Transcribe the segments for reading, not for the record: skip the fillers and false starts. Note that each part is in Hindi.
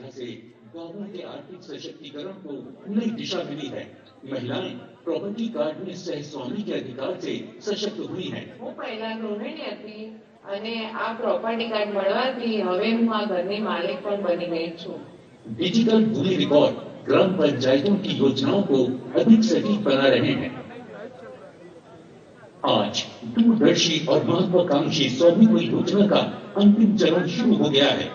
सुविधा से गांवों के आर्थिक सशक्तिकरण को नई दिशा मिली है। महिलाएं प्रॉपर्टी कार्ड में सह स्वामी के अधिकार से सशक्त हुई हैं। હું પહેલા ગૃહિણી હતી અને આ પ્રોપર્ટી કાર્ડ મળવાથી હવે હું આ ઘરની માલિક પણ બની ગઈ છું। डिजिटल भूमि रिकॉर्ड ग्राम पंचायतों की योजनाओं को अधिक सटीक बना रहे हैं। आज दूरदर्शी और महत्वाकांक्षी स्वामित्व योजना का अंतिम चरण शुरू हो गया है।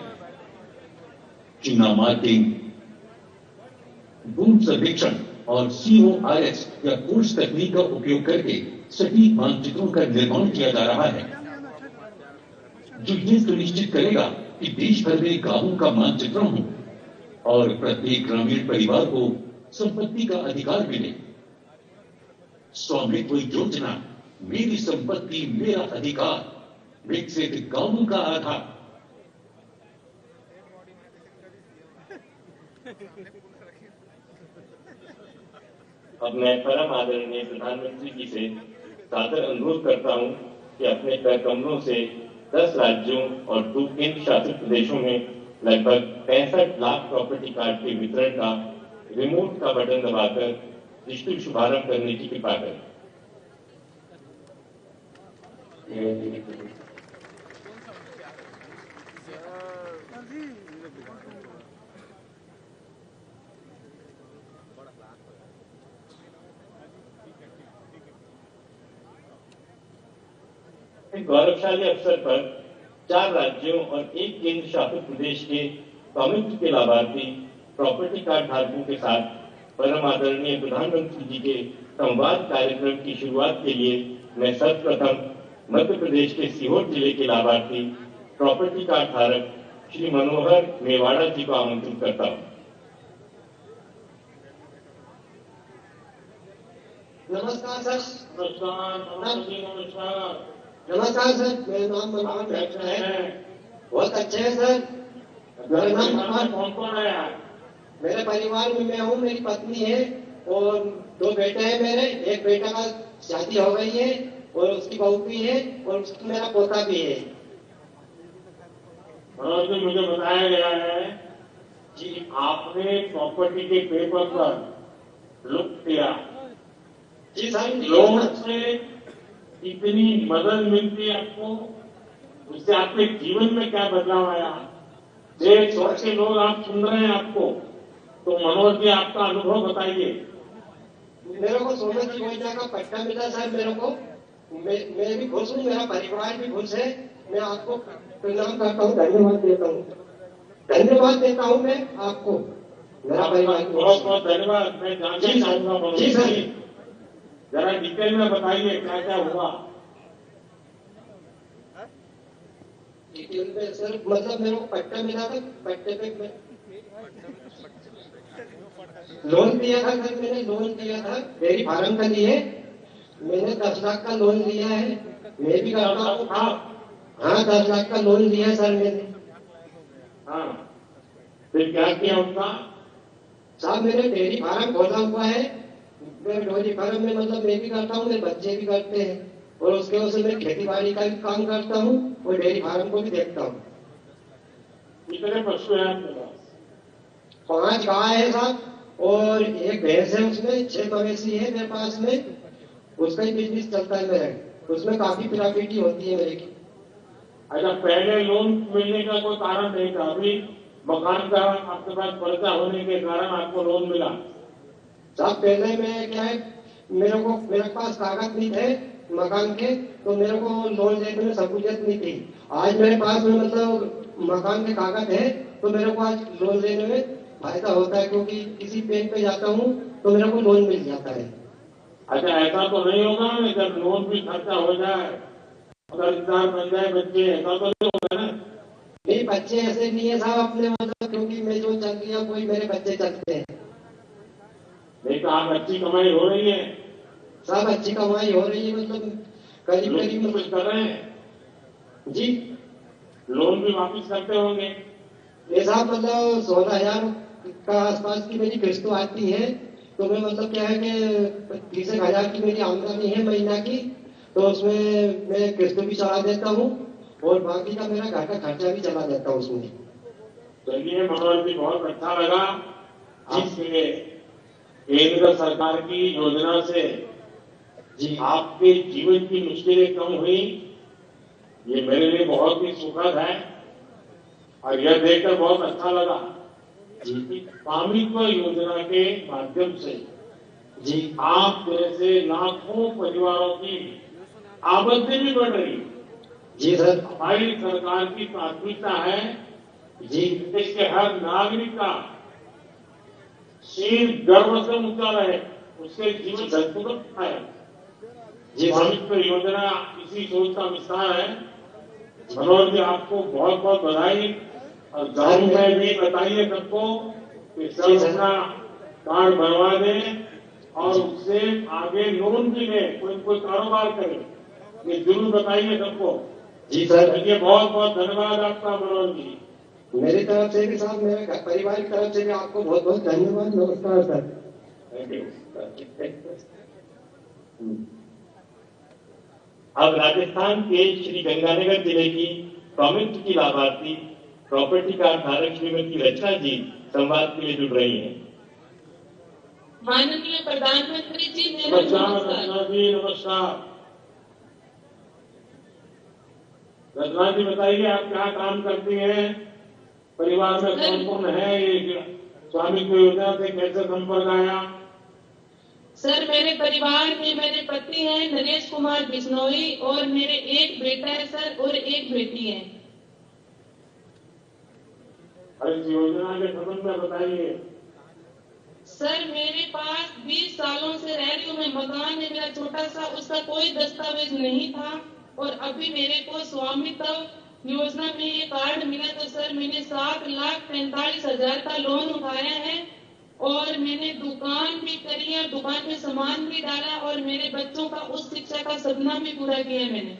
चुनाव मार्किंग, भूमि सर्वेक्षण और CORS या कोर्स तकनीक का उपयोग करके सटीक मानचित्रों का निर्माण किया जा रहा है, जो ये सुनिश्चित करेगा कि देश भर में गांवों का मानचित्रण हो और प्रत्येक ग्रामीण परिवार को संपत्ति का अधिकार मिले। स्वामित्व योजना, मेरी संपत्ति मेरा अधिकार, विकसित गांवों का आधार। अब मैं परम आदरणीय प्रधानमंत्री जी से सादर अनुरोध करता हूं कि अपने कर कमलों से 10 राज्यों और 2 केंद्र शासित प्रदेशों में लगभग 65 लाख प्रॉपर्टी कार्ड के वितरण का रिमोट का बटन दबाकर डिजिटल शुभारंभ करने की कृपा करें। गौरवशाली अवसर पर 4 राज्यों और 1 केंद्र शासित प्रदेश के स्वामित्व के लाभार्थी प्रॉपर्टी कार्ड धारकों के साथ परम आदरणीय प्रधानमंत्री जी के संवाद कार्यक्रम की शुरुआत के लिए मैं सर्वप्रथम मध्य प्रदेश के सीहोर जिले के लाभार्थी प्रॉपर्टी कार्ड धारक श्री मनोहर मेवाड़ा जी को आमंत्रित करता हूँ। नमस्कार सर। नमस्कार। नमस्कार सर, मेरा नाम मनोहर है। बहुत अच्छे है सर। मेरा नाम कौन है? मेरे परिवार में मैं हूँ, मेरी पत्नी है और 2 बेटे हैं मेरे। एक बेटा का शादी हो गई है और उसकी बहू भी है और उसकी मेरा पोता भी है। मुझे बताया गया है कि आपने प्रॉपर्टी के पेपर पर लुप्त किया। जी सर। लोगों से इतनी मदद मिलती है आपको, उससे आपके जीवन में क्या बदलाव आया? देश भर के लोग आप सुन रहे हैं आपको, तो मनोज जी आपका अनुभव बताइए। मेरे को सोने की योजना का पट्टा मिला सर मेरे को। मैं भी खुश हूँ, मेरा परिवार भी खुश है। मैं आपको प्रणाम करता हूँ, धन्यवाद देता हूँ। धन्यवाद देता हूँ मैं आपको, मेरा परिवार। बहुत बहुत धन्यवाद। मैं जानना चाहूंगा मनोज जी, जरा डिटेल में बताइए क्या क्या हुआ। डिटेल में सर मतलब मेरे को पट्टा मिला था, पट्टे पे लोन दिया था सर। मैंने लोन दिया था डेयरी फार्म के लिए। मैंने 10 लाख का लोन लिया है। मैं भी करता हूँ। हाँ 10 लाख का लोन लिया है सर मैंने। हाँ, फिर क्या किया उसका? साहब मैंने डेयरी फार्म खोला हुआ है। मैं डेयरी फार्म में मतलब मैं भी करता हूँ, मेरे बच्चे भी करते हैं और उसके वजह से मैं खेती बाड़ी का भी काम करता हूँ और डेयरी फार्म को भी देखता हूँ। कितने पशु हैं आपके पास? 5 गाय है साहब और 1 भैंस है। उसमें 6 मवेशी है मेरे पास में। उसका ही बिजनेस चलता है मेरा। उसमें काफी प्रॉफिट होती है मेरे की। अच्छा, पहले लोन मिलने का कोई कारण नहीं था, अभी मकान का आपके पास कर्जा होने के कारण आपको लोन मिला? साहब पहले में क्या है, मेरे पास कागज नहीं थे मकान के, तो मेरे को लोन लेने में सहूलियत नहीं थी। आज मेरे पास में मतलब मकान के कागज है तो मेरे को आज लोन लेने में फायदा होता है, क्योंकि किसी बैंक पे जाता हूँ तो मेरे को लोन मिल जाता है। अच्छा, ऐसा तो नहीं होगा जब लोन भी खर्चा हो जाए, कर्जदार बन जाए बच्चे, ऐसा तो नहीं होगा ना? नहीं, बच्चे ऐसे नहीं है साहब अपने, मतलब क्योंकि मैं जो चल रही हूँ कोई मेरे बच्चे चलते हैं। नहीं तो आप अच्छी कमाई हो रही है? साहब अच्छी कमाई हो रही है, मतलब करीब करीब कुछ कर रहे हैं जी। लोन भी वापिस करते होंगे? ये साहब मतलब 16,000 का आसपास की मेरी किस्त आती है। तो मैं मतलब क्या है कि 30,000 की मेरी आमदनी है महीना की, तो उसमें मैं किस्त भी चला देता हूँ और बाकी का मेरा घर का खर्चा भी चला देता हूँ उसमें। चलिए मनोहर जी, बहुत अच्छा लगा आपके केंद्र सरकार की योजना से जी आपके जीवन की मुश्किलें कम हुई। ये मेरे लिए बहुत ही सुखद है और यह देखकर बहुत अच्छा लगा जी कि स्वामित्व योजना के माध्यम से जी आप जैसे लाखों परिवारों की आमदनी भी बढ़ रही है। जी सर। हमारी सरकार की प्राथमिकता है जी देश के हर नागरिक का शील गर्व से ऊंचा रहे, उसके जीवन संतुलित है। जी सर। स्वामित्व योजना इसी सोच का विस्तार है। मनोहर जी, आपको बहुत बहुत बधाई। और गांव में भी बताइए सबको कि सब अपना कार्ड बनवा दें और उससे आगे लोन भी लें, कोई कारोबार करें, ये जरूर बताइए सबको। जी सर। चलिए, बहुत बहुत धन्यवाद आपका मनोहर जी। मेरी तरफ से भी साहब, मेरे परिवार की तरफ से भी आपको बहुत बहुत धन्यवाद। नमस्कार सर। Thank you. अब राजस्थान के श्री गंगानगर जिले की स्वामित्व की लाभार्थी प्रॉपर्टी कार्ड धारक श्रीमती रचना जी संवाद के लिए जुड़ रही हैं। माननीय प्रधानमंत्री जी, नमस्कार रचना जी, नमस्कार। रचना जी, बताइए आप क्या काम करती हैं, परिवार में कौन कौन है, ये स्वामित्व योजना से कैसे संपर्क आया? सर, मेरे परिवार में मेरे पति हैं नरेश कुमार बिश्नोई और मेरे एक बेटा है सर और एक बेटी है। और इस योजना के संबंध में बताइए। सर, मेरे पास 20 सालों से रह रही हूँ मैं, मकान है मेरा छोटा सा, उसका कोई दस्तावेज नहीं था और अभी मेरे को स्वामित्व योजना में ये कार्ड मिला तो सर मैंने 7,45,000 का लोन उठाया है और मैंने दुकान भी करी है, दुकान में सामान भी डाला और मेरे बच्चों का उस शिक्षा का सपना भी पूरा किया मैंने।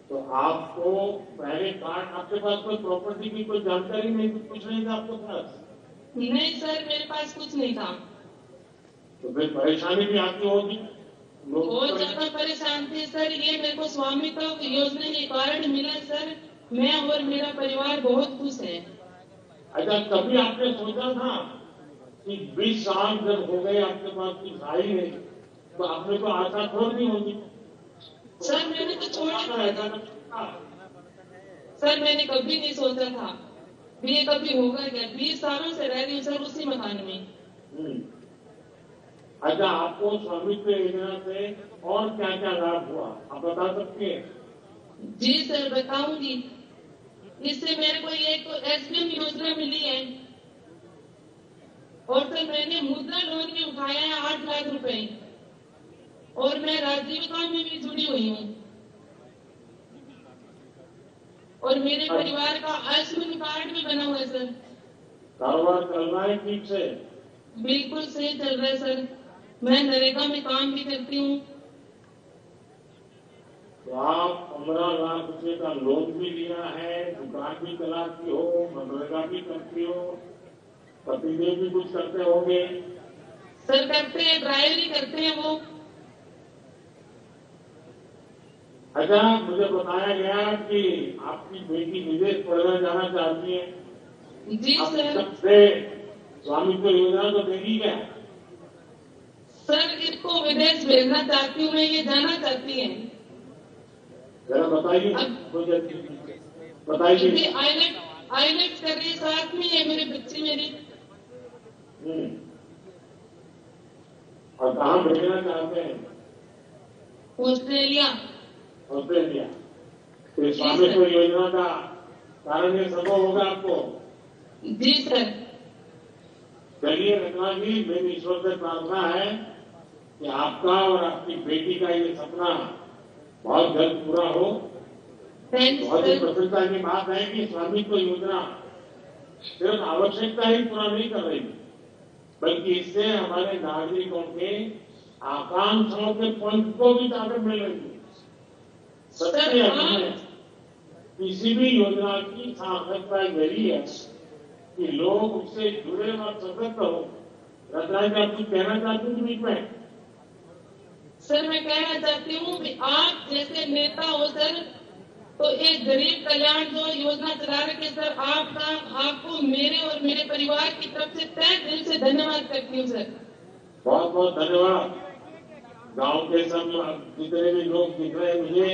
तो आपको पहले कार्ड, आपके पास कोई प्रॉपर्टी की कोई जानकारी नहीं थी, कुछ नहीं था आपके पास? नहीं सर, मेरे पास कुछ नहीं था। तो फिर परेशानी भी आती होगी। बहुत ज्यादा परेशान थे सर। ये मेरे को स्वामित्व योजना के कार्ड मिला सर, मैं और मेरा परिवार बहुत खुश है। अच्छा, कभी आपने सोचा था कि 20 साल जब हो गए आपके पास कुछ आई नहीं, तो आपने तो आशा छोड़ दी होगी? सर मैंने तो छोड़ा था सर, मैंने कभी नहीं सोचा था भी ये कभी होगा क्या। 20 सालों से रह रही हूँ सर उसी मकान में। अच्छा, आपको स्वामित्व योजना से और क्या क्या लाभ हुआ, आप बता सकते हैं? जी सर, बताऊंगी। इससे मेरे को एक एसडीएम योजना मिली है और सर मैंने मुद्रा लोन भी उठाया है 8 लाख रुपए और मैं राजीविका में भी जुड़ी हुई हूँ और मेरे परिवार का आयुष्मान कार्ड भी बना हुआ है सर। कारोबार चल रहा है ठीक से? बिल्कुल सही चल रहा है सर, मैं नरेगा में काम भी करती हूँ। तो आप 15 लाख रुपए का लोन भी लिया है, दुकान भी चलाती हो, मनरेगा भी करती हो, पतिदेव भी कुछ करते होंगे? सर करते हैं, ड्राइवरी करते हैं वो। अच्छा, मुझे बताया गया कि आपकी बेटी विदेश पढ़ने जाना चाहती है। जी सर। सबसे स्वामित्व योजना तो देगी क्या? सर, इसको विदेश भेजना चाहती हूँ मैं, ये जाना चाहती है। जरा बताइए, बताइए। आईलेट्स कर रही, साथ में है मेरे बच्ची मेरी। और कहाँ भेजना चाहते हैं? ऑस्ट्रेलिया। ऑस्ट्रेलिया। तो स्वामित्व योजना का कारण ये संभव होगा आपको? जी सर। चलिए रत्ना जी, मेरी ईश्वर से प्रार्थना है कि आपका और आपकी बेटी का ये सपना बहुत जल्द पूरा हो। बहुत ही प्रसन्नता की बात है कि स्वामित्व योजना सिर्फ आवश्यकता ही पूरा नहीं कर रही, बल्कि इससे हमारे नागरिकों के आकांक्षाओं के पंथ को भी ताकत मिल रही है। सत्य है, किसी भी योजना की सार्थकता यही है कि लोग उससे जुड़े और सशक्त हो। रत्ना जी, आप कुछ कहना चाहती हूँ बीच में? सर, मैं कहना चाहती हूँ कि आप जैसे नेता हो सर, तो एक गरीब कल्याण जो योजना चला रखे सर, आपको मेरे और मेरे परिवार की तरफ से तहे दिल से धन्यवाद करती हूँ सर। बहुत बहुत धन्यवाद। गांव के सब जितने भी लोग दिख रहे हैं मुझे,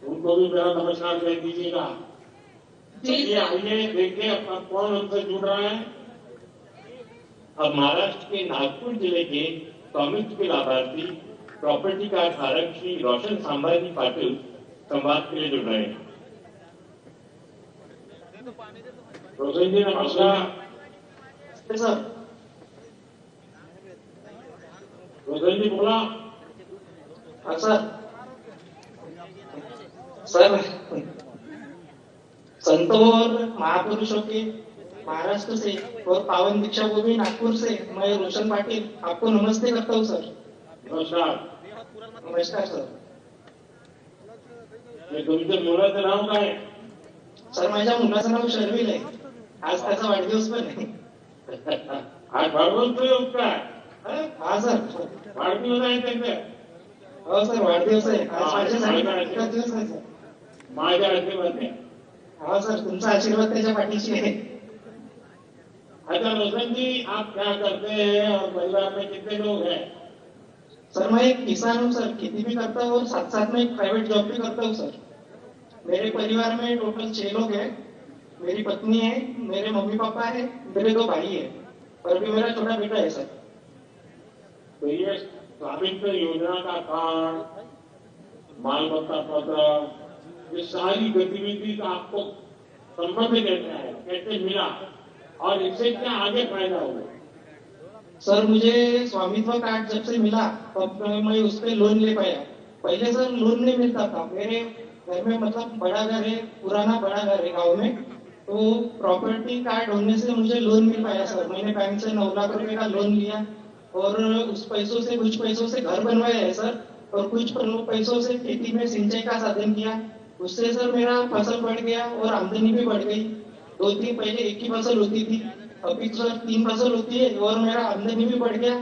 उनको भी मेरा नमस्कार कह दीजिएगा। चलिए आइए देखिए अब कौन हमसे जुड़ रहा है। अब महाराष्ट्र के नागपुर जिले के स्वामित्व के लाभार्थी प्रॉपर्टी कार्ड धारक श्री रोशन संभाजी पाटिल संवाद के लिए जुड़ रहे हैं। रोशन जी नमस्कार। सर रोशन जी बोला। सर संतों और महापुरुषों के महाराष्ट्र से और पावन दीक्षा भूमि नागपुर से मैं रोशन पाटिल आपको नमस्ते करता हूँ सर। नमस्कार। नमस्कार सर। तुमच्या मुलाचं नाव काय? सर माझ्या मुलाचं नाव शर्विल आहे, आज त्याचा वाढदिवस पण आहे। आज वाढदिवस काय? हा सर वाढदिवस आहे त्यांचा? हो सर वाढदिवस आहे आज, माझ्यासाठी वाढदिवस आहे सर। माझ्या आशीर्वाद आहे। हाँ सर तुमचा आशीर्वाद त्याच्या पाठीशी आहे। अच्छा रोशन जी आप क्या करते हैं और परिवार में कितने लोग हैं? सर मैं एक किसान हूँ सर, खेती भी करता हूँ और साथ साथ में एक प्राइवेट जॉब भी करता हूँ सर। मेरे परिवार में टोटल 6 लोग हैं। मेरी पत्नी है, मेरे मम्मी पापा है, मेरे 2 भाई है और अभी मेरा छोटा बेटा है सर। तो ये स्वामित्व योजना का कार्ड, मालमत्ता पत्र, ये सारी गतिविधि का आपको संबंध कैसे है, कैसे मिला और इससे क्या आगे फायदा हुआ? सर मुझे स्वामित्व कार्ड जब से मिला तब मैं उस पर लोन ले पाया। पहले सर लोन नहीं मिलता था। मेरे घर में मतलब बड़ा घर है, पुराना बड़ा घर है गाँव में, तो प्रॉपर्टी कार्ड होने से मुझे लोन मिल पाया सर। मैंने बैंक से 9 लाख रुपए का लोन लिया और उस पैसों से कुछ पैसों से घर बनवाया है सर, और कुछ पैसों से खेती में सिंचाई का साधन किया। उससे सर मेरा फसल बढ़ गया और आमदनी भी बढ़ गई। 2-3 पहले एक ही फसल होती थी, अभी सर 3 फसल होती है और मेरा आमदनी भी बढ़ गया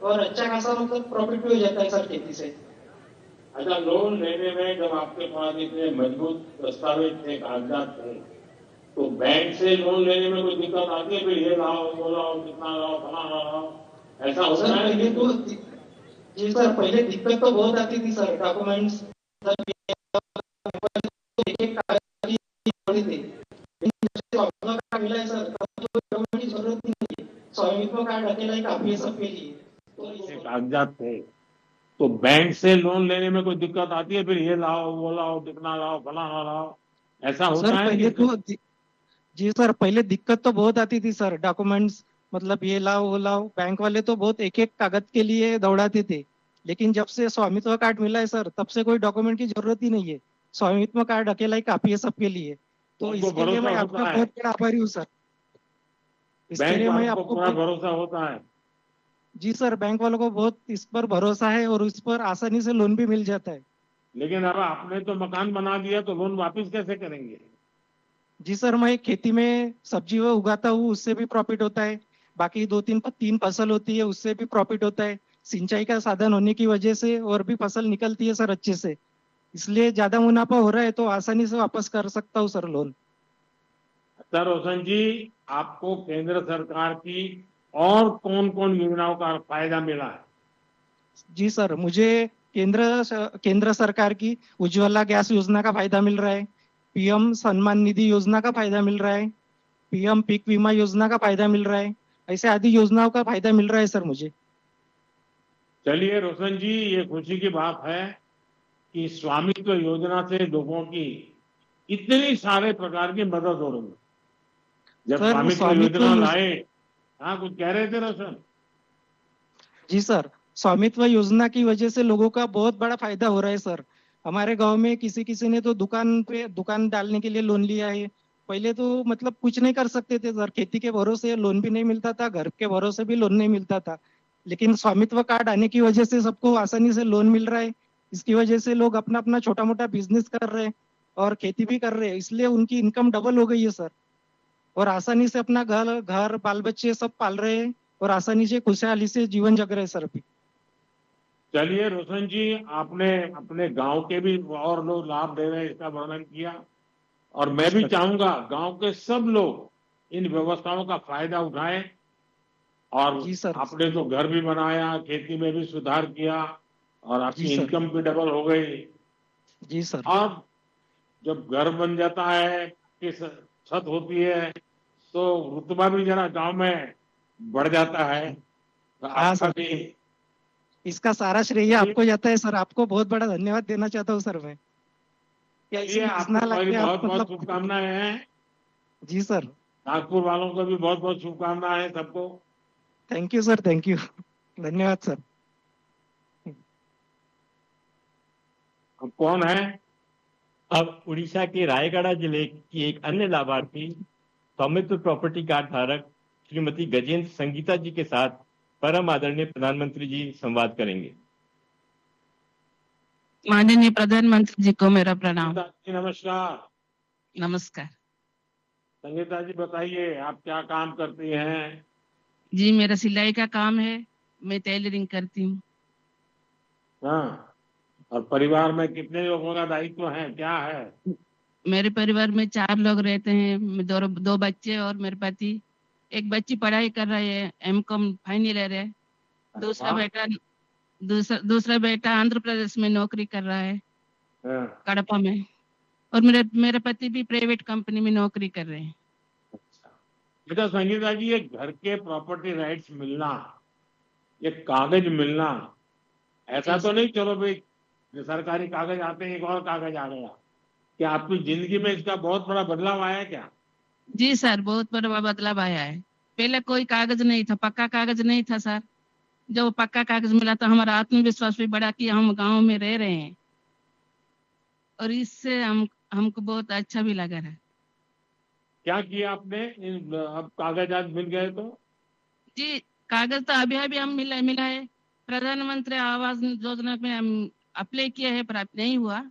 और अच्छा खासा मतलब प्रॉफिट भी हो जाता है सर खेती से। अच्छा लोन लेने में जब आपके पास इतने मजबूत दस्तावेज थे, कागजात थे, तो बैंक से लोन लेने में कोई दिक्कत आती है? फिर ये लाओ वो लाओ कितना लाओ फलाना लाओ, ऐसा होता है? पहले तो जी सर पहले दिक्कत तो बहुत आती थी सर। डॉक्यूमेंट्स एक मिला है सर, डॉक्यूमेंट की जरूरत नहीं है। स्वामित्व कार्ड अकेला ही काफी है सबके लिए। तो कागजात थे तो बैंक से लोन लेने में कोई दिक्कत आती है? फिर ये लाओ वो लाओ कितना लाओ फलाना लाओ, ऐसा होता सर है? पहले तो जी सर पहले दिक्कत तो बहुत आती थी सर। डॉक्यूमेंट्स मतलब ये लाओ वो लाओ, बैंक वाले तो बहुत एक कागज के लिए दौड़ाते थे। लेकिन जब से स्वामित्व कार्ड मिला है सर, तब से कोई डॉक्यूमेंट की जरूरत ही नहीं है। स्वामित्व कार्ड अकेला ही काफी है सबके लिए। तो उनको इसके लिए मैं भरोसा आपका होता है? बहुत बड़ा आभारी हूँ सर। इसके बैंक लिए मैं वालों को आपको पूरा भरोसा होता है? जी सर बैंक वालों को बहुत इस पर भरोसा है और इस पर आसानी से लोन भी मिल जाता है। लेकिन अब आपने तो मकान बना दिया तो लोन वापस कैसे करेंगे? जी सर मैं खेती में सब्जी वो उगाता हूँ, उससे भी प्रॉफिट होता है। बाकी 2-3 फसल होती है, उससे भी प्रॉफिट होता है। सिंचाई का साधन होने की वजह से और भी फसल निकलती है सर अच्छे से, इसलिए ज्यादा मुनाफा हो रहा है तो आसानी से वापस कर सकता हूँ सर लोन। अच्छा रोशन जी, आपको केंद्र सरकार की और कौन कौन योजनाओं का फायदा मिला है? जी सर मुझे केंद्र सरकार की उज्ज्वला गैस योजना का फायदा मिल रहा है, पीएम सम्मान निधि योजना का फायदा मिल रहा है, पीएम पीक बीमा योजना का फायदा मिल रहा है। ऐसे आदि योजनाओं का फायदा मिल रहा है सर मुझे। चलिए रोशन जी, ये खुशी की बात है कि स्वामित्व योजना से लोगों की इतनी सारे प्रकार की मदद हो रही है। जब सर स्वामित्व योजना लाए, हाँ कुछ कह रहे थे रोशन? जी सर स्वामित्व योजना की वजह से लोगों का बहुत बड़ा फायदा हो रहा है सर। हमारे गांव में किसी ने तो दुकान डालने के लिए लोन लिया है। पहले तो मतलब कुछ नहीं कर सकते थे सर, खेती के भरोसे लोन भी नहीं मिलता था, घर के भरोसे भी लोन नहीं मिलता था। लेकिन स्वामित्व कार्ड आने की वजह से सबको आसानी से लोन मिल रहा है। इसकी वजह से लोग अपना अपना छोटा मोटा बिजनेस कर रहे हैं और खेती भी कर रहे हैं, इसलिए उनकी इनकम डबल हो गई है सर। और आसानी से अपना घर बाल बच्चे सब पाल रहे हैं और आसानी से खुशहाली से जीवन जग रहे हैं सर अभी। चलिए रोशन जी, आपने अपने गांव के भी और लोग लाभ ले रहे हैं इसका वर्णन किया, और मैं भी चाहूंगा गांव के सब लोग इन व्यवस्थाओं का फायदा उठाएं। और जी सर। आपने तो घर भी बनाया, खेती में भी सुधार किया और जी आपकी सर। इनकम भी डबल हो गई। जी सर। अब जब घर बन जाता है कि छत होती है तो रुतबा भी जरा गांव में बढ़ जाता है। तो हाँ आपका सर, भी इसका सारा श्रेय आपको जाता है सर। आपको बहुत बड़ा धन्यवाद देना चाहता हूँ सर मैं। क्या चलिए, इसमें आपको हंसना लग मेरी गया बहुत आप बहुत मतलब। शुभकामनाएं हैं। जी सर। नागपुर वालों को भी बहुत बहुत शुभकामनाएं हैं सबको। Thank you sir, thank you. धन्यवाद सर। अब कौन है? अब उड़ीसा के रायगढ़ जिले की एक अन्य लाभार्थी स्वामित्व प्रॉपर्टी कार्ड धारक श्रीमती गजेंद्र संगीता जी के साथ परम आदरणीय प्रधानमंत्री जी संवाद करेंगे। माननीय प्रधानमंत्री जी को मेरा प्रणाम। संगीता जी नमस्कार। नमस्कार संगीता जी बताइए, आप क्या काम करती हैं? जी, मेरा सिलाई का काम है, मैं टेलरिंग करती हूँ। हाँ, और परिवार में कितने लोगों का दायित्व है, क्या है? मेरे परिवार में 4 लोग रहते हैं, दो बच्चे और मेरे पति। एक बच्ची पढ़ाई कर रही है, एमकॉम फाइनल ईयर है। दूसरा हाँ? बेटा दूसरा बेटा आंध्र प्रदेश में नौकरी कर रहा है, हाँ, कड़पा में। और मेरे पति भी प्राइवेट कंपनी में नौकरी कर रहे हैं। अच्छा। बेटा संगीता जी, ये घर के प्रॉपर्टी राइट्स मिलना, ये कागज मिलना, ऐसा तो नहीं चलो भाई जो सरकारी कागज आते हैं एक और कागज आ गया। क्या आपकी जिंदगी में इसका बहुत बड़ा बदलाव आया है क्या? जी सर, बहुत बड़ा बदलाव आया है। पहले कोई कागज नहीं था, पक्का कागज नहीं था सर। जब पक्का कागज मिला तो हमारा आत्मविश्वास भी बढ़ा कि हम गांव में रह रहे हैं, और इससे हमको बहुत अच्छा भी लगा है। क्या किया आपने अब कागजात मिल गए तो? जी, कागज तो अभी अभी हम मिला है। प्रधानमंत्री आवास योजना में हम अप्लाई किया है, पर अब नहीं हुआ।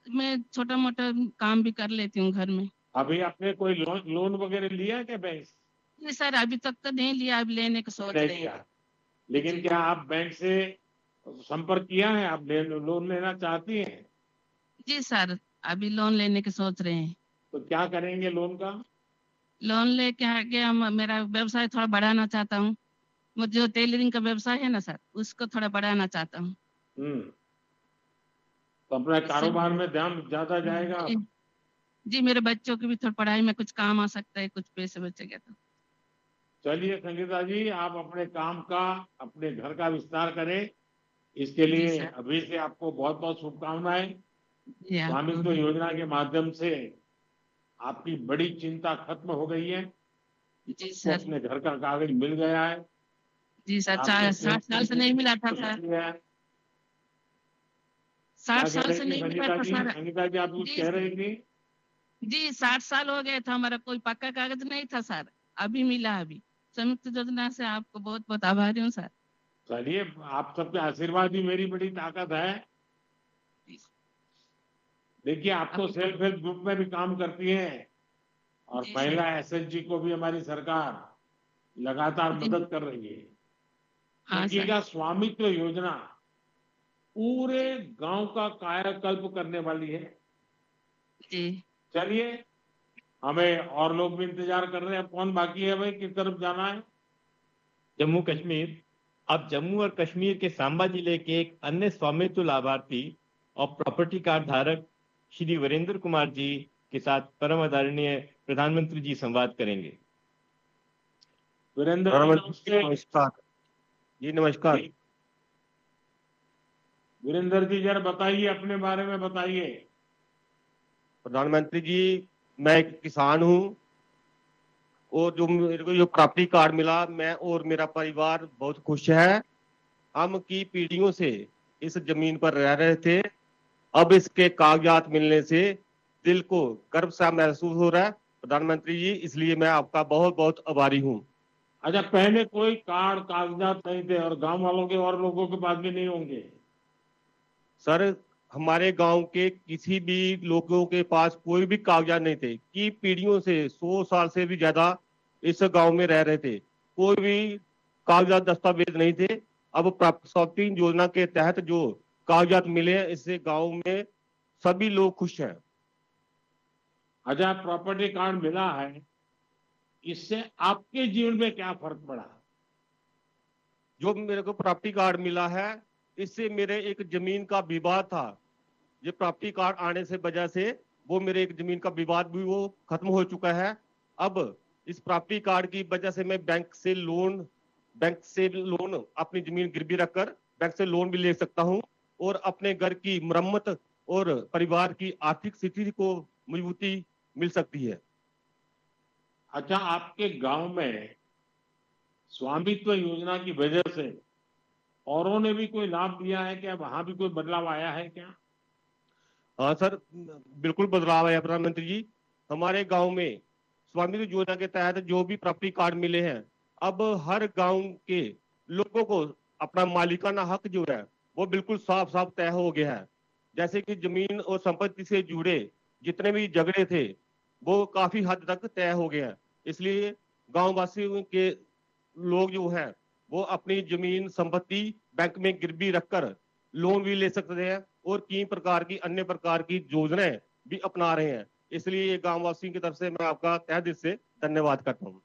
मैं छोटा मोटा काम भी कर लेती हूँ घर में। अभी आपने कोई लोन वगैरह लिया है क्या बैंक से? जी सर, अभी तक तो नहीं लिया, अब लेने का सोच नहीं रहे हैं। लिया, लेकिन क्या आप बैंक से संपर्क किया है? आप लोन लेना चाहती हैं? जी सर, अभी लोन लेने की सोच रहे हैं। तो क्या करेंगे लोन का? लोन लेके आगे हम मेरा व्यवसाय थोड़ा बढ़ाना चाहता हूँ। मुझे जो टेलरिंग का व्यवसाय है ना सर, उसको थोड़ा बढ़ाना चाहता हूँ। हम्म। तो अपने इससे कारोबार में ध्यान ज्यादा जाएगा। जी, जी, मेरे बच्चों की भी थोड़ा पढ़ाई में कुछ काम आ सकता है, कुछ पैसे बचेगा तो। चलिए संगीता जी, आप अपने काम का, अपने घर का विस्तार करें। इसके जी लिए सर। अभी से आपको बहुत बहुत शुभकामनाएं। जी आपको स्वामित्व भी। योजना के माध्यम से आपकी बड़ी चिंता खत्म हो गई है। जी आपको सर। अपने घर का कागज मिल गया है। जी सर, आपकी 60 साल से नहीं मिला था सर। क्या 60 कह साल रही से थी नहीं मिला संगीता था जी? सर। संगीता जी, आप कुछ जी कह रही थी? जी, 60 साल हो गए था, हमारा कोई पक्का कागज नहीं था सर। अभी मिला, अभी संयुक्त योजना से। आपको बहुत बहुत आभारी हूँ सर। चलिए, आप सबके आशीर्वाद ही मेरी बड़ी ताकत है। देखिए, आप तो आपको सेल्फ हेल्प ग्रुप में भी काम करती हैं और जी सर। महिला एसएचजी को भी हमारी सरकार लगातार जी मदद कर रही है। हाँ सर। देखिएगा, स्वामित्व योजना पूरे गांव का कायाकल्प करने वाली है। जी चलिए, हमें और लोग भी इंतजार कर रहे हैं। अब कौन बाकी है भाई, किस तरफ जाना है? जम्मू कश्मीर। अब जम्मू और कश्मीर के सांबा जिले के एक अन्य स्वामित्व लाभार्थी और प्रॉपर्टी कार्ड धारक श्री वीरेंद्र कुमार जी के साथ परम आदरणीय प्रधानमंत्री जी संवाद करेंगे। वीरेंद्र जी नमस्ते। नमस्कार जी। नमस्कार वीरेंद्र जी, जरा बताइए, अपने बारे में बताइए। प्रधानमंत्री जी, मैं एक किसान हूँ और जो मेरे को जो प्रॉपर्टी कार्ड मिला, मैं और मेरा परिवार बहुत खुश है। हम की पीढ़ियों से इस जमीन पर रह रहे थे, अब इसके कागजात मिलने से दिल को गर्व सा महसूस हो रहा है प्रधानमंत्री जी, इसलिए मैं आपका बहुत बहुत आभारी हूँ। अच्छा, पहले कोई कार्ड कागजात नहीं थे और गांव वालों के और लोगों के पास भी नहीं होंगे? सर, हमारे गांव के किसी भी लोगों के पास कोई भी कागजात नहीं थे कि पीढ़ियों से 100 साल से भी ज्यादा इस गांव में रह रहे थे, कोई भी कागजात दस्तावेज नहीं थे। अब प्राप्ति योजना के तहत जो कागजात मिले हैं, इससे गांव में सभी लोग खुश हैं। अच्छा, प्रॉपर्टी कार्ड मिला है, इससे आपके जीवन में क्या फर्क पड़ा? जो मेरे को प्रॉपर्टी कार्ड मिला है, इससे मेरे एक जमीन का विवाद था। ये प्रॉपर्टी कार्ड आने से वजह से वो मेरे एक जमीन का विवाद भी वो खत्म हो चुका है। अब इस प्रॉपर्टी कार्ड की वजह से मैं बैंक से लोन अपनी जमीन गिरवी रखकर बैंक से लोन भी ले सकता हूँ और अपने घर की मरम्मत और परिवार की आर्थिक स्थिति को मजबूती मिल सकती है। अच्छा, आपके गांव में स्वामित्व योजना की वजह से औरों ने भी कोई लाभ लिया है क्या? वहां भी कोई बदलाव आया है क्या? हाँ सर, बिल्कुल बदलाव है प्रधानमंत्री जी। हमारे गांव में स्वामित्व योजना के तहत जो भी प्रॉपर्टी कार्ड मिले हैं, अब हर गांव के लोगों को अपना मालिकाना हक जो है वो बिल्कुल साफ साफ तय हो गया है। जैसे कि जमीन और संपत्ति से जुड़े जितने भी झगड़े थे वो काफी हद तक तय हो गए हैं। इसलिए गांव वासियों के लोग जो हैं वो अपनी जमीन संपत्ति बैंक में गिरवी रखकर लोन भी ले सकते हैं और कई प्रकार की अन्य प्रकार की योजनाएं भी अपना रहे हैं। इसलिए ये गांव वासियों की तरफ से मैं आपका तहे दिल से धन्यवाद करता हूँ।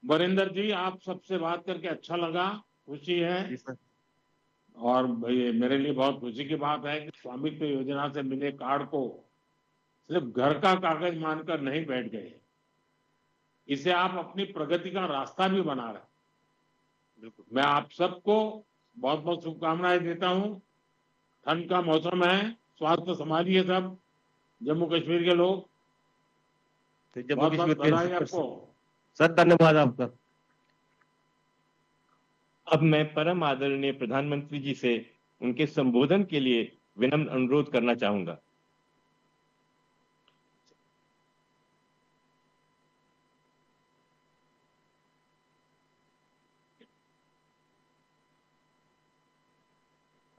वरिंदर जी, आप सबसे बात करके अच्छा लगा, खुशी है। जी सर। और ये मेरे लिए बहुत खुशी की बात है कि स्वामित्व योजना से मिले कार्ड को सिर्फ घर का कागज मानकर नहीं बैठ गए, इसे आप अपनी प्रगति का रास्ता भी बना रहे। बिल्कुल। मैं आप सबको बहुत बहुत शुभकामनाएं देता हूँ। ठंड का मौसम है, स्वास्थ्य संभालिए सब, जम्मू कश्मीर के लोग। जम्मू बहुत बहुत कश्मीर बधाई के आपको। सर, धन्यवाद आपका। अब मैं परम आदरणीय प्रधानमंत्री जी से उनके संबोधन के लिए विनम्र अनुरोध करना चाहूंगा।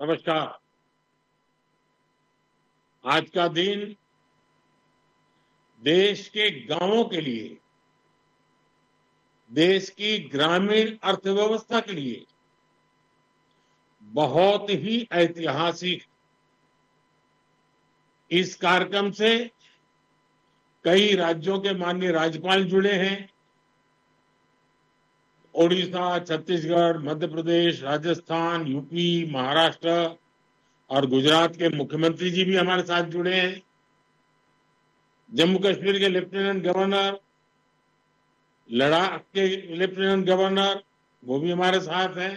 नमस्कार। आज का दिन देश के गांवों के लिए, देश की ग्रामीण अर्थव्यवस्था के लिए बहुत ही ऐतिहासिक। इस कार्यक्रम से कई राज्यों के माननीय राज्यपाल जुड़े हैं। ओडिशा, छत्तीसगढ़, मध्य प्रदेश, राजस्थान, यूपी, महाराष्ट्र और गुजरात के मुख्यमंत्री जी भी हमारे साथ जुड़े हैं। जम्मू कश्मीर के लेफ्टिनेंट गवर्नर, लद्दाख के लेफ्टिनेंट गवर्नर, वो भी हमारे साथ हैं।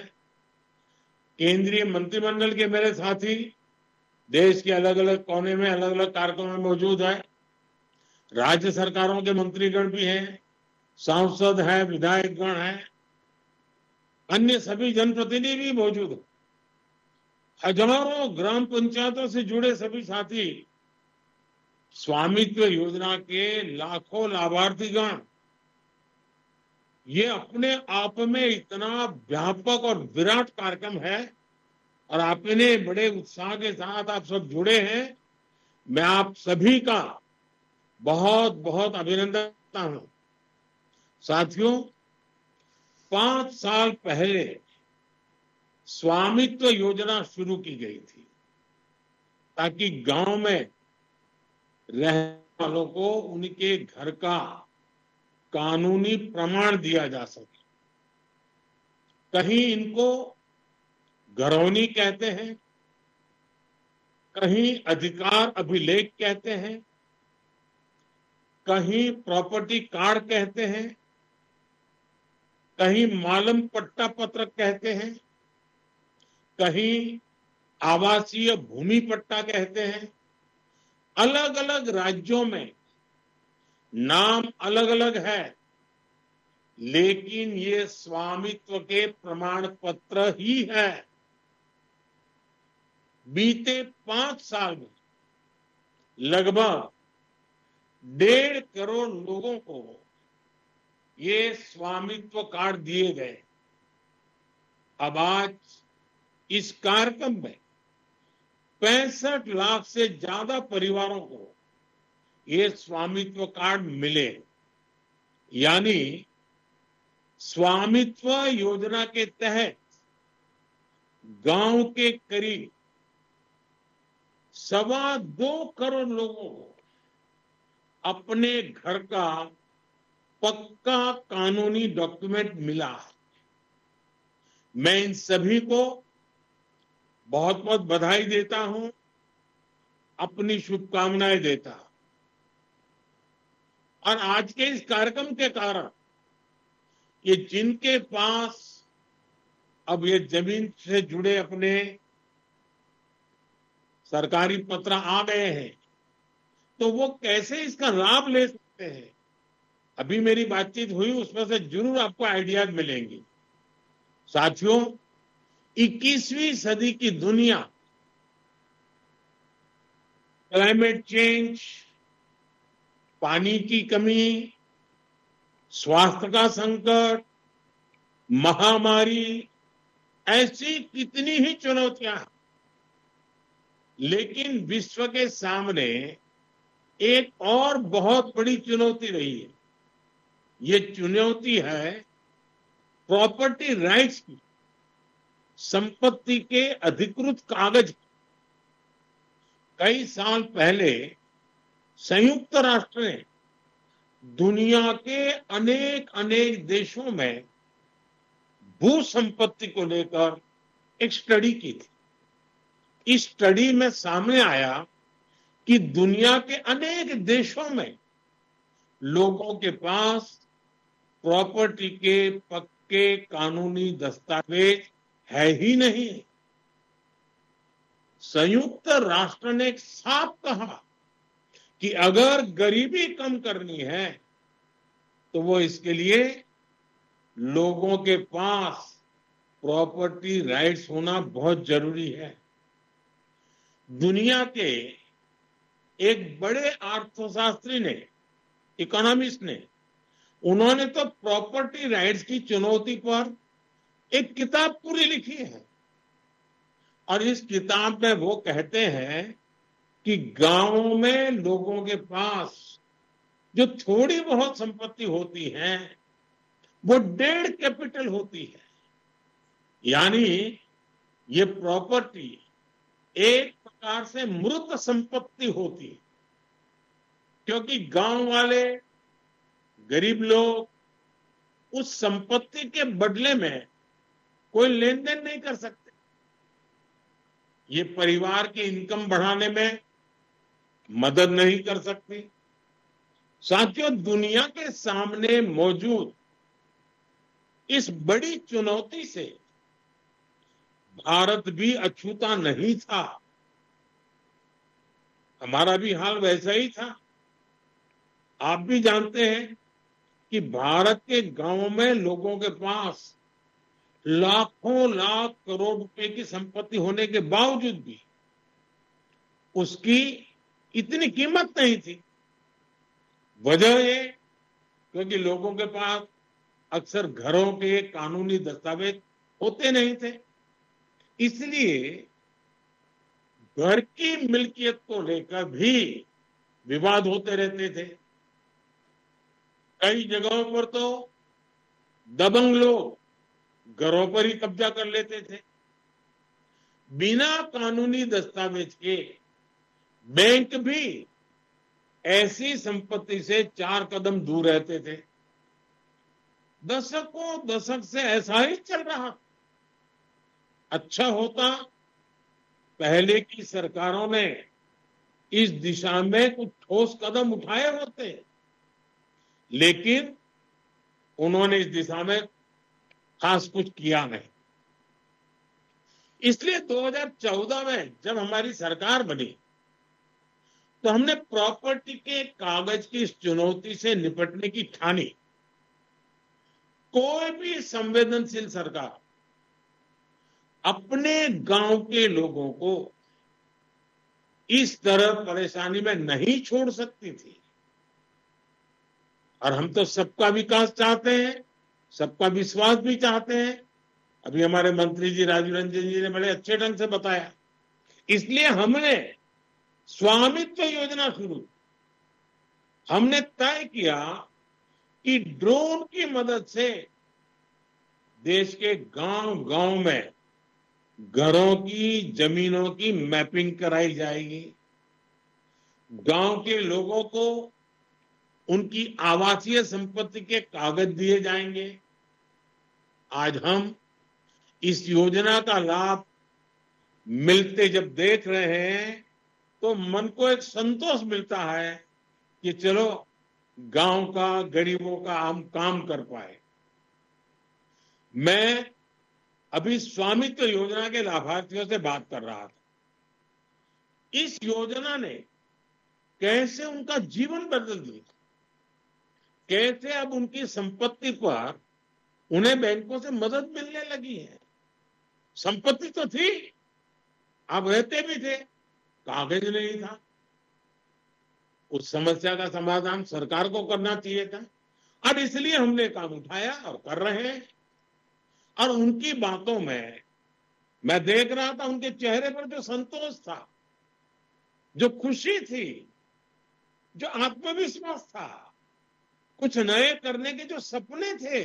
केंद्रीय मंत्रिमंडल के मेरे साथी देश के अलग अलग कोने में अलग अलग कार्यक्रमों में मौजूद है। राज्य सरकारों के मंत्रीगण भी हैं, सांसद हैं, विधायकगण हैं, अन्य सभी जनप्रतिनिधि भी मौजूद हैं। हजारों ग्राम पंचायतों से जुड़े सभी साथी, स्वामित्व योजना के लाखों लाभार्थीगण, ये अपने आप में इतना व्यापक और विराट कार्यक्रम है और आपने बड़े उत्साह के साथ आप सब जुड़े हैं। मैं आप सभी का बहुत बहुत अभिनंदन करता हूं। साथियों, 5 साल पहले स्वामित्व योजना शुरू की गई थी ताकि गांव में रहने वालों को उनके घर का कानूनी प्रमाण दिया जा सके। कहीं इनको घरौनी कहते हैं, कहीं अधिकार अभिलेख कहते हैं, कहीं प्रॉपर्टी कार्ड कहते हैं, कहीं मालम पट्टा पत्रक कहते हैं, कहीं आवासीय भूमि पट्टा कहते हैं। अलग अलग राज्यों में नाम अलग अलग है, लेकिन ये स्वामित्व के प्रमाण पत्र ही है। बीते 5 साल में लगभग 1.5 करोड़ लोगों को ये स्वामित्व कार्ड दिए गए। अब आज इस कार्यक्रम में 65 लाख से ज्यादा परिवारों को ये स्वामित्व कार्ड मिले। यानी स्वामित्व योजना के तहत गांव के करीब 2.25 करोड़ लोगों को अपने घर का पक्का कानूनी डॉक्यूमेंट मिला है। मैं इन सभी को बहुत बहुत बधाई देता हूं, अपनी शुभकामनाएं देता हूं। और आज के इस कार्यक्रम के कारण ये जिनके पास अब ये जमीन से जुड़े अपने सरकारी पत्र आ गए हैं, तो वो कैसे इसका लाभ ले सकते हैं, अभी मेरी बातचीत हुई, उसमें से जरूर आपको आइडियाज मिलेंगे। साथियों, 21वीं सदी की दुनिया क्लाइमेट चेंज, पानी की कमी, स्वास्थ्य का संकट, महामारी, ऐसी कितनी ही चुनौतियां हैं, लेकिन विश्व के सामने एक और बहुत बड़ी चुनौती रही है। ये चुनौती है प्रॉपर्टी राइट्स की, संपत्ति के अधिकृत कागज की। कई साल पहले संयुक्त राष्ट्र ने दुनिया के अनेक देशों में भू संपत्ति को लेकर एक स्टडी की थी। इस स्टडी में सामने आया कि दुनिया के अनेक देशों में लोगों के पास प्रॉपर्टी के पक्के कानूनी दस्तावेज है ही नहीं। संयुक्त राष्ट्र ने साफ कहा कि अगर गरीबी कम करनी है तो वो इसके लिए लोगों के पास प्रॉपर्टी राइट्स होना बहुत जरूरी है। दुनिया के एक बड़े अर्थशास्त्री ने, इकोनॉमिस्ट ने, उन्होंने तो प्रॉपर्टी राइट्स की चुनौती पर एक किताब पूरी लिखी है। और इस किताब में वो कहते हैं कि गांवों में लोगों के पास जो थोड़ी बहुत संपत्ति होती है वो डेड कैपिटल होती है। यानी ये प्रॉपर्टी एक प्रकार से मृत संपत्ति होती है, क्योंकि गांव वाले गरीब लोग उस संपत्ति के बदले में कोई लेन देन नहीं कर सकते। ये परिवार की इनकम बढ़ाने में मदद नहीं कर सकती। साथियों, दुनिया के सामने मौजूद इस बड़ी चुनौती से भारत भी अछूता नहीं था। हमारा भी हाल वैसा ही था। आप भी जानते हैं कि भारत के गांवों में लोगों के पास लाखों लाख करोड़ रुपए की संपत्ति होने के बावजूद भी उसकी इतनी कीमत नहीं थी। वजह ये, क्योंकि लोगों के पास अक्सर घरों के कानूनी दस्तावेज होते नहीं थे। इसलिए घर की मिल्कियत को लेकर भी विवाद होते रहते थे। कई जगहों पर तो दबंग लोग घरों पर ही कब्जा कर लेते थे। बिना कानूनी दस्तावेज के बैंक भी ऐसी संपत्ति से 4 कदम दूर रहते थे। दशकों दशक से ऐसा ही चल रहा। अच्छा होता पहले की सरकारों ने इस दिशा में कुछ ठोस कदम उठाए होते, लेकिन उन्होंने इस दिशा में खास कुछ किया नहीं। इसलिए 2014 में जब हमारी सरकार बनी तो हमने प्रॉपर्टी के कागज की इस चुनौती से निपटने की ठानी। कोई भी संवेदनशील सरकार अपने गांव के लोगों को इस तरह परेशानी में नहीं छोड़ सकती थी। और हम तो सबका विकास चाहते हैं, सबका विश्वास भी चाहते हैं। अभी हमारे मंत्री जी राजीव रंजन जी ने बड़े अच्छे ढंग से बताया। इसलिए हमने स्वामित्व योजना शुरू। हमने तय किया कि ड्रोन की मदद से देश के गांव-गांव में घरों की, जमीनों की मैपिंग कराई जाएगी। गांव के लोगों को उनकी आवासीय संपत्ति के कागज दिए जाएंगे। आज हम इस योजना का लाभ मिलते जब देख रहे हैं तो मन को एक संतोष मिलता है कि चलो गांव का, गरीबों का हम काम कर पाए। मैं अभी स्वामित्व योजना के लाभार्थियों से बात कर रहा था। इस योजना ने कैसे उनका जीवन बदल दिया, कैसे अब उनकी संपत्ति पर उन्हें बैंकों से मदद मिलने लगी है। संपत्ति तो थी, आप रहते भी थे, कागज नहीं था। उस समस्या का समाधान सरकार को करना चाहिए था। अब इसलिए हमने काम उठाया और कर रहे हैं। और उनकी बातों में मैं देख रहा था, उनके चेहरे पर जो संतोष था, जो खुशी थी, जो आत्मविश्वास था, कुछ नए करने के जो सपने थे,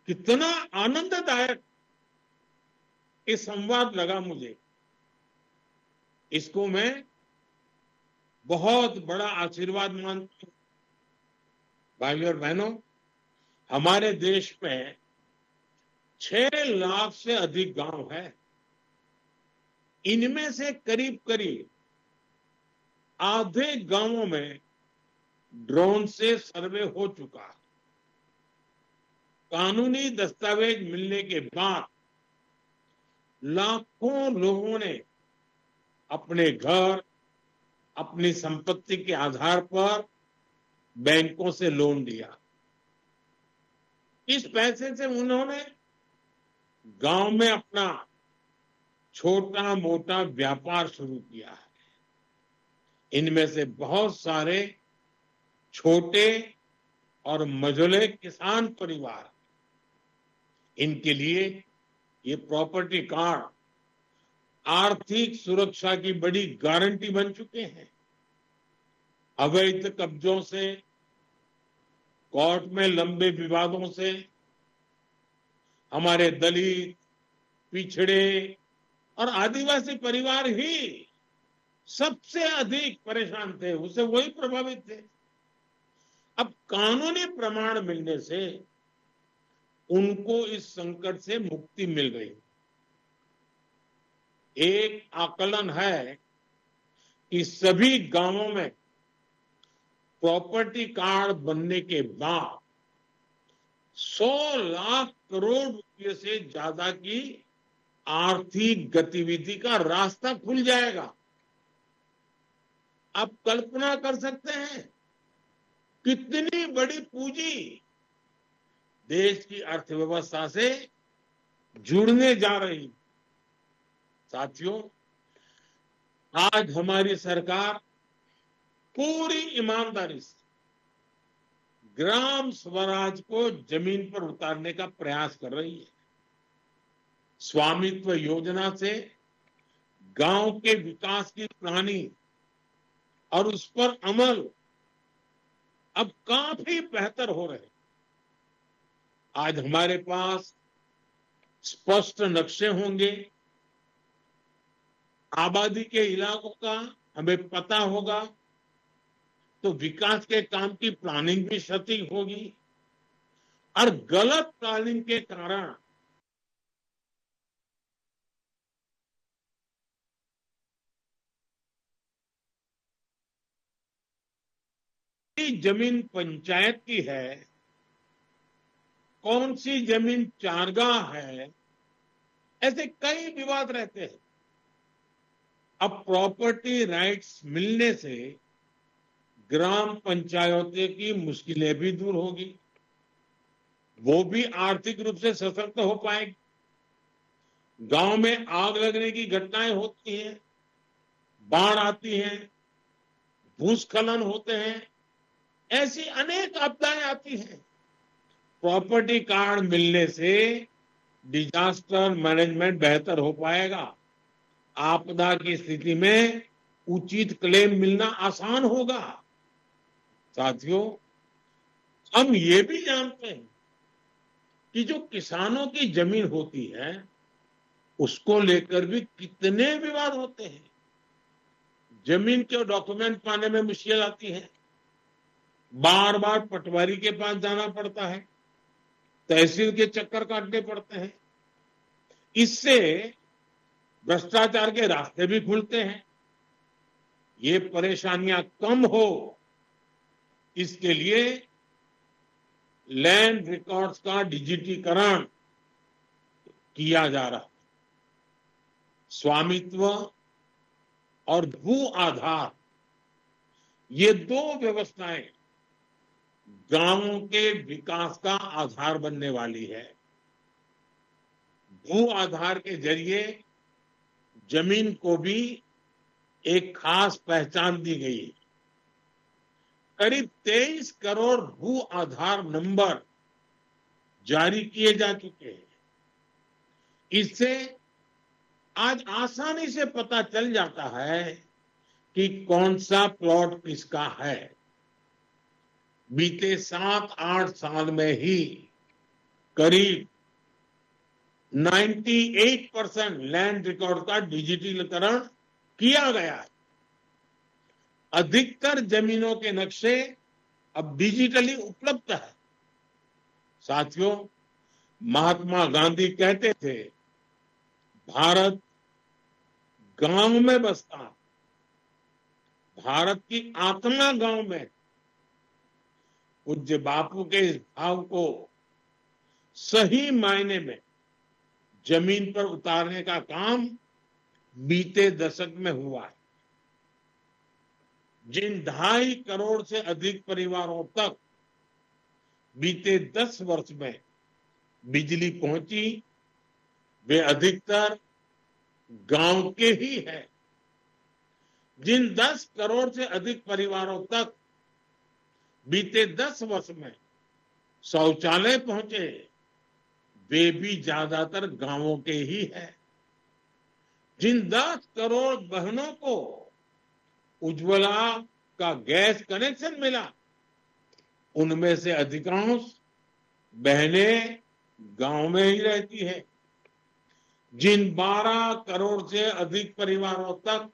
कितना आनंददायक ये संवाद लगा मुझे। इसको मैं बहुत बड़ा आशीर्वाद मानता हूं। भाइयों और बहनों, हमारे देश में 6 लाख से अधिक गांव है। इनमें से करीब करीब आधे गांवों में ड्रोन से सर्वे हो चुका है। कानूनी दस्तावेज मिलने के बाद लाखों लोगों ने अपने घर, अपनी संपत्ति के आधार पर बैंकों से लोन लिया। इस पैसे से उन्होंने गांव में अपना छोटा मोटा व्यापार शुरू किया है। इनमें से बहुत सारे छोटे और मझोले किसान परिवार, इनके लिए ये प्रॉपर्टी कार्ड आर्थिक सुरक्षा की बड़ी गारंटी बन चुके हैं। अवैध कब्जों से, कोर्ट में लंबे विवादों से हमारे दलित, पिछड़े और आदिवासी परिवार ही सबसे अधिक परेशान थे, उससे वही प्रभावित थे। अब कानूनी प्रमाण मिलने से उनको इस संकट से मुक्ति मिल गई। एक आकलन है कि सभी गांवों में प्रॉपर्टी कार्ड बनने के बाद 100 लाख करोड़ रुपए से ज्यादा की आर्थिक गतिविधि का रास्ता खुल जाएगा। आप कल्पना कर सकते हैं कितनी बड़ी पूंजी देश की अर्थव्यवस्था से जुड़ने जा रही। साथियों, आज हमारी सरकार पूरी ईमानदारी से ग्राम स्वराज को जमीन पर उतारने का प्रयास कर रही है। स्वामित्व योजना से गांव के विकास की प्लानिंग और उस पर अमल अब काफी बेहतर हो रहे। आज हमारे पास स्पष्ट नक्शे होंगे, आबादी के इलाकों का हमें पता होगा, तो विकास के काम की प्लानिंग भी सटीक होगी। और गलत प्लानिंग के कारण जमीन पंचायत की है, कौन सी जमीन चारगाह है, ऐसे कई विवाद रहते हैं। अब प्रॉपर्टी राइट्स मिलने से ग्राम पंचायतों की मुश्किलें भी दूर होगी, वो भी आर्थिक रूप से सशक्त हो पाएगी। गांव में आग लगने की घटनाएं होती हैं, बाढ़ आती हैं, भूस्खलन होते हैं, ऐसी अनेक आपदाएं आती हैं। प्रॉपर्टी कार्ड मिलने से डिजास्टर मैनेजमेंट बेहतर हो पाएगा। आपदा की स्थिति में उचित क्लेम मिलना आसान होगा। साथियों, हम ये भी जानते हैं कि जो किसानों की जमीन होती है उसको लेकर भी कितने विवाद होते हैं। जमीन के डॉक्यूमेंट पाने में मुश्किल आती है, बार बार पटवारी के पास जाना पड़ता है, तहसील के चक्कर काटने पड़ते हैं। इससे भ्रष्टाचार के रास्ते भी खुलते हैं। ये परेशानियां कम हो, इसके लिए लैंड रिकॉर्ड्स का डिजिटीकरण किया जा रहा है। स्वामित्व और भू आधार, ये दो व्यवस्थाएं गांवों के विकास का आधार बनने वाली है। भू आधार के जरिए जमीन को भी एक खास पहचान दी गई है। करीब 23 करोड़ भू आधार नंबर जारी किए जा चुके हैं। इससे आज आसानी से पता चल जाता है कि कौन सा प्लॉट किसका है। बीते 7-8 साल में ही करीब 98% लैंड रिकॉर्ड का डिजिटलीकरण किया गया है। अधिकतर जमीनों के नक्शे अब डिजिटली उपलब्ध है। साथियों, महात्मा गांधी कहते थे, भारत गांव में बसता, भारत की आत्मा गांव में। पूज्य बापू के इस भाव को सही मायने में जमीन पर उतारने का काम बीते दशक में हुआ है। जिन 2.5 करोड़ से अधिक परिवारों तक बीते 10 वर्ष में बिजली पहुंची, वे अधिकतर गांव के ही हैं। जिन 10 करोड़ से अधिक परिवारों तक बीते 10 वर्ष में शौचालय पहुंचे, वे भी ज्यादातर गांवों के ही हैं। जिन 10 करोड़ बहनों को उज्ज्वला का गैस कनेक्शन मिला, उनमें से अधिकांश बहनें गांव में ही रहती हैं। जिन 12 करोड़ से अधिक परिवारों तक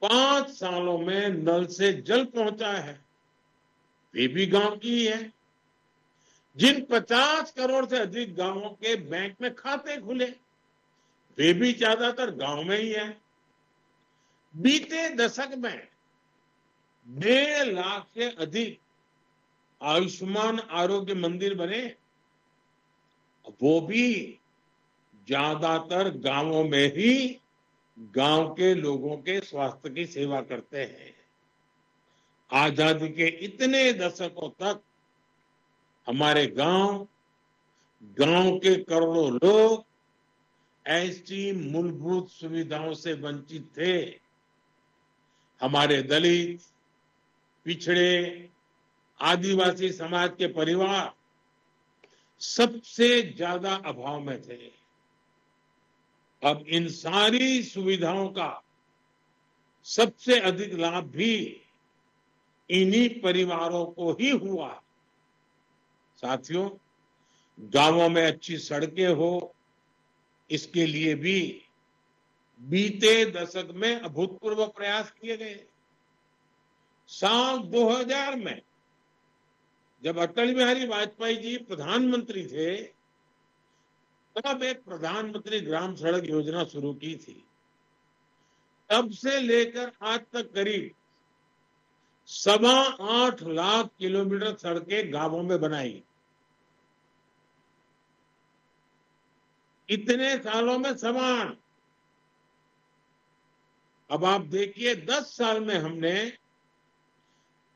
5 सालों में नल से जल पहुंचा है, वे भी गांव की ही है। जिन 50 करोड़ से अधिक गांवों के बैंक में खाते खुले, वे भी ज्यादातर गांव में ही है। बीते दशक में 1.5 लाख से अधिक आयुष्मान आरोग्य मंदिर बने, वो भी ज्यादातर गांवों में ही गांव के लोगों के स्वास्थ्य की सेवा करते हैं। आजादी के इतने दशकों तक हमारे गांव के करोड़ों लोग ऐसी मूलभूत सुविधाओं से वंचित थे। हमारे दलित, पिछड़े, आदिवासी समाज के परिवार सबसे ज्यादा अभाव में थे। अब इन सारी सुविधाओं का सबसे अधिक लाभ भी इन्हीं परिवारों को ही हुआ। साथियों, गांवों में अच्छी सड़कें हो, इसके लिए भी बीते दशक में अभूतपूर्व प्रयास किए गए। साल 2000 में जब अटल बिहारी वाजपेयी जी प्रधानमंत्री थे, तब एक प्रधानमंत्री ग्राम सड़क योजना शुरू की थी। तब से लेकर आज तक करीब 8.25 लाख किलोमीटर सड़कें गांवों में बनाई। इतने सालों में समान। अब आप देखिए, 10 साल में हमने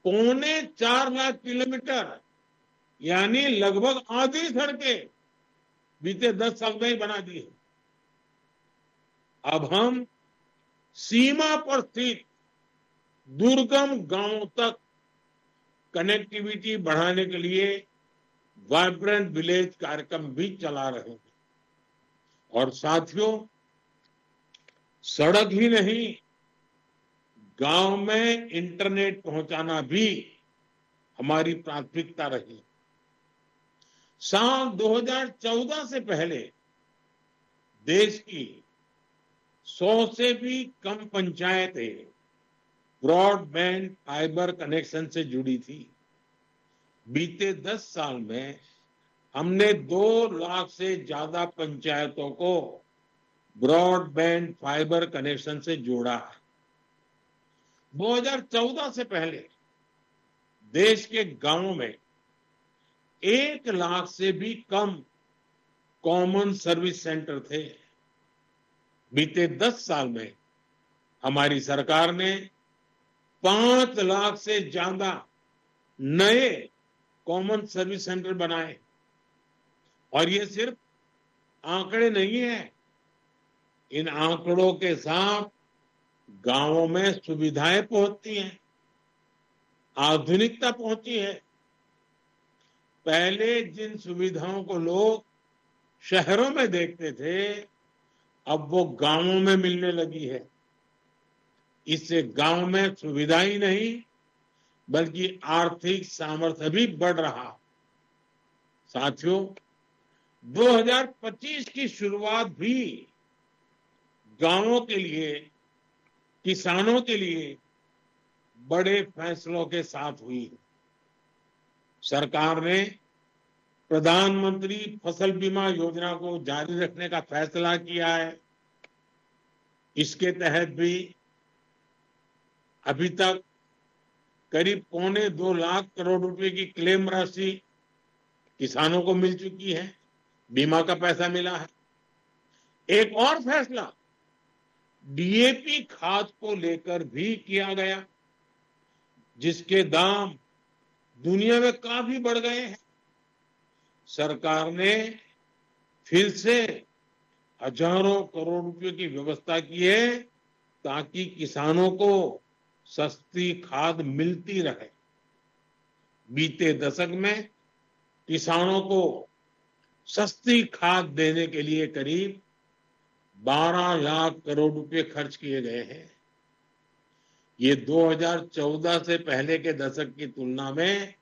3.25 लाख किलोमीटर यानी लगभग आधी सड़कें बीते 10 साल में ही बना दी है। अब हम सीमा पर स्थित दुर्गम गांवों तक कनेक्टिविटी बढ़ाने के लिए वाइब्रेंट विलेज कार्यक्रम भी चला रहे हैं। और साथियों, सड़क ही नहीं, गांव में इंटरनेट पहुंचाना भी हमारी प्राथमिकता रही। साल 2014 से पहले देश की 100 से भी कम पंचायतें ब्रॉडबैंड फाइबर कनेक्शन से जुड़ी थी। बीते 10 साल में हमने 2 लाख से ज्यादा पंचायतों को ब्रॉडबैंड फाइबर कनेक्शन से जोड़ा है। 2014 से पहले देश के गांवों में 1 लाख से भी कम कॉमन सर्विस सेंटर थे। बीते 10 साल में हमारी सरकार ने 5 लाख से ज्यादा नए कॉमन सर्विस सेंटर बनाए। और ये सिर्फ आंकड़े नहीं है, इन आंकड़ों के साथ गांवों में सुविधाएं पहुंचती हैं, आधुनिकता पहुंची है। पहले जिन सुविधाओं को लोग शहरों में देखते थे, अब वो गांवों में मिलने लगी है। इससे गांव में सुविधा ही नहीं बल्कि आर्थिक सामर्थ्य भी बढ़ रहा। साथियों, 2025 की शुरुआत भी गांवों के लिए, किसानों के लिए बड़े फैसलों के साथ हुई। सरकार ने प्रधानमंत्री फसल बीमा योजना को जारी रखने का फैसला किया है। इसके तहत भी अभी तक करीब 1.25 लाख करोड़ रुपए की क्लेम राशि किसानों को मिल चुकी है, बीमा का पैसा मिला है। एक और फैसला डीएपी खाद को लेकर भी किया गया, जिसके दाम दुनिया में काफी बढ़ गए हैं। सरकार ने फिर से हजारों करोड़ रुपए की व्यवस्था की है ताकि किसानों को सस्ती खाद मिलती रहे। बीते दशक में किसानों को सस्ती खाद देने के लिए करीब 12 लाख करोड़ रुपए खर्च किए गए हैं। ये 2014 से पहले के दशक की तुलना में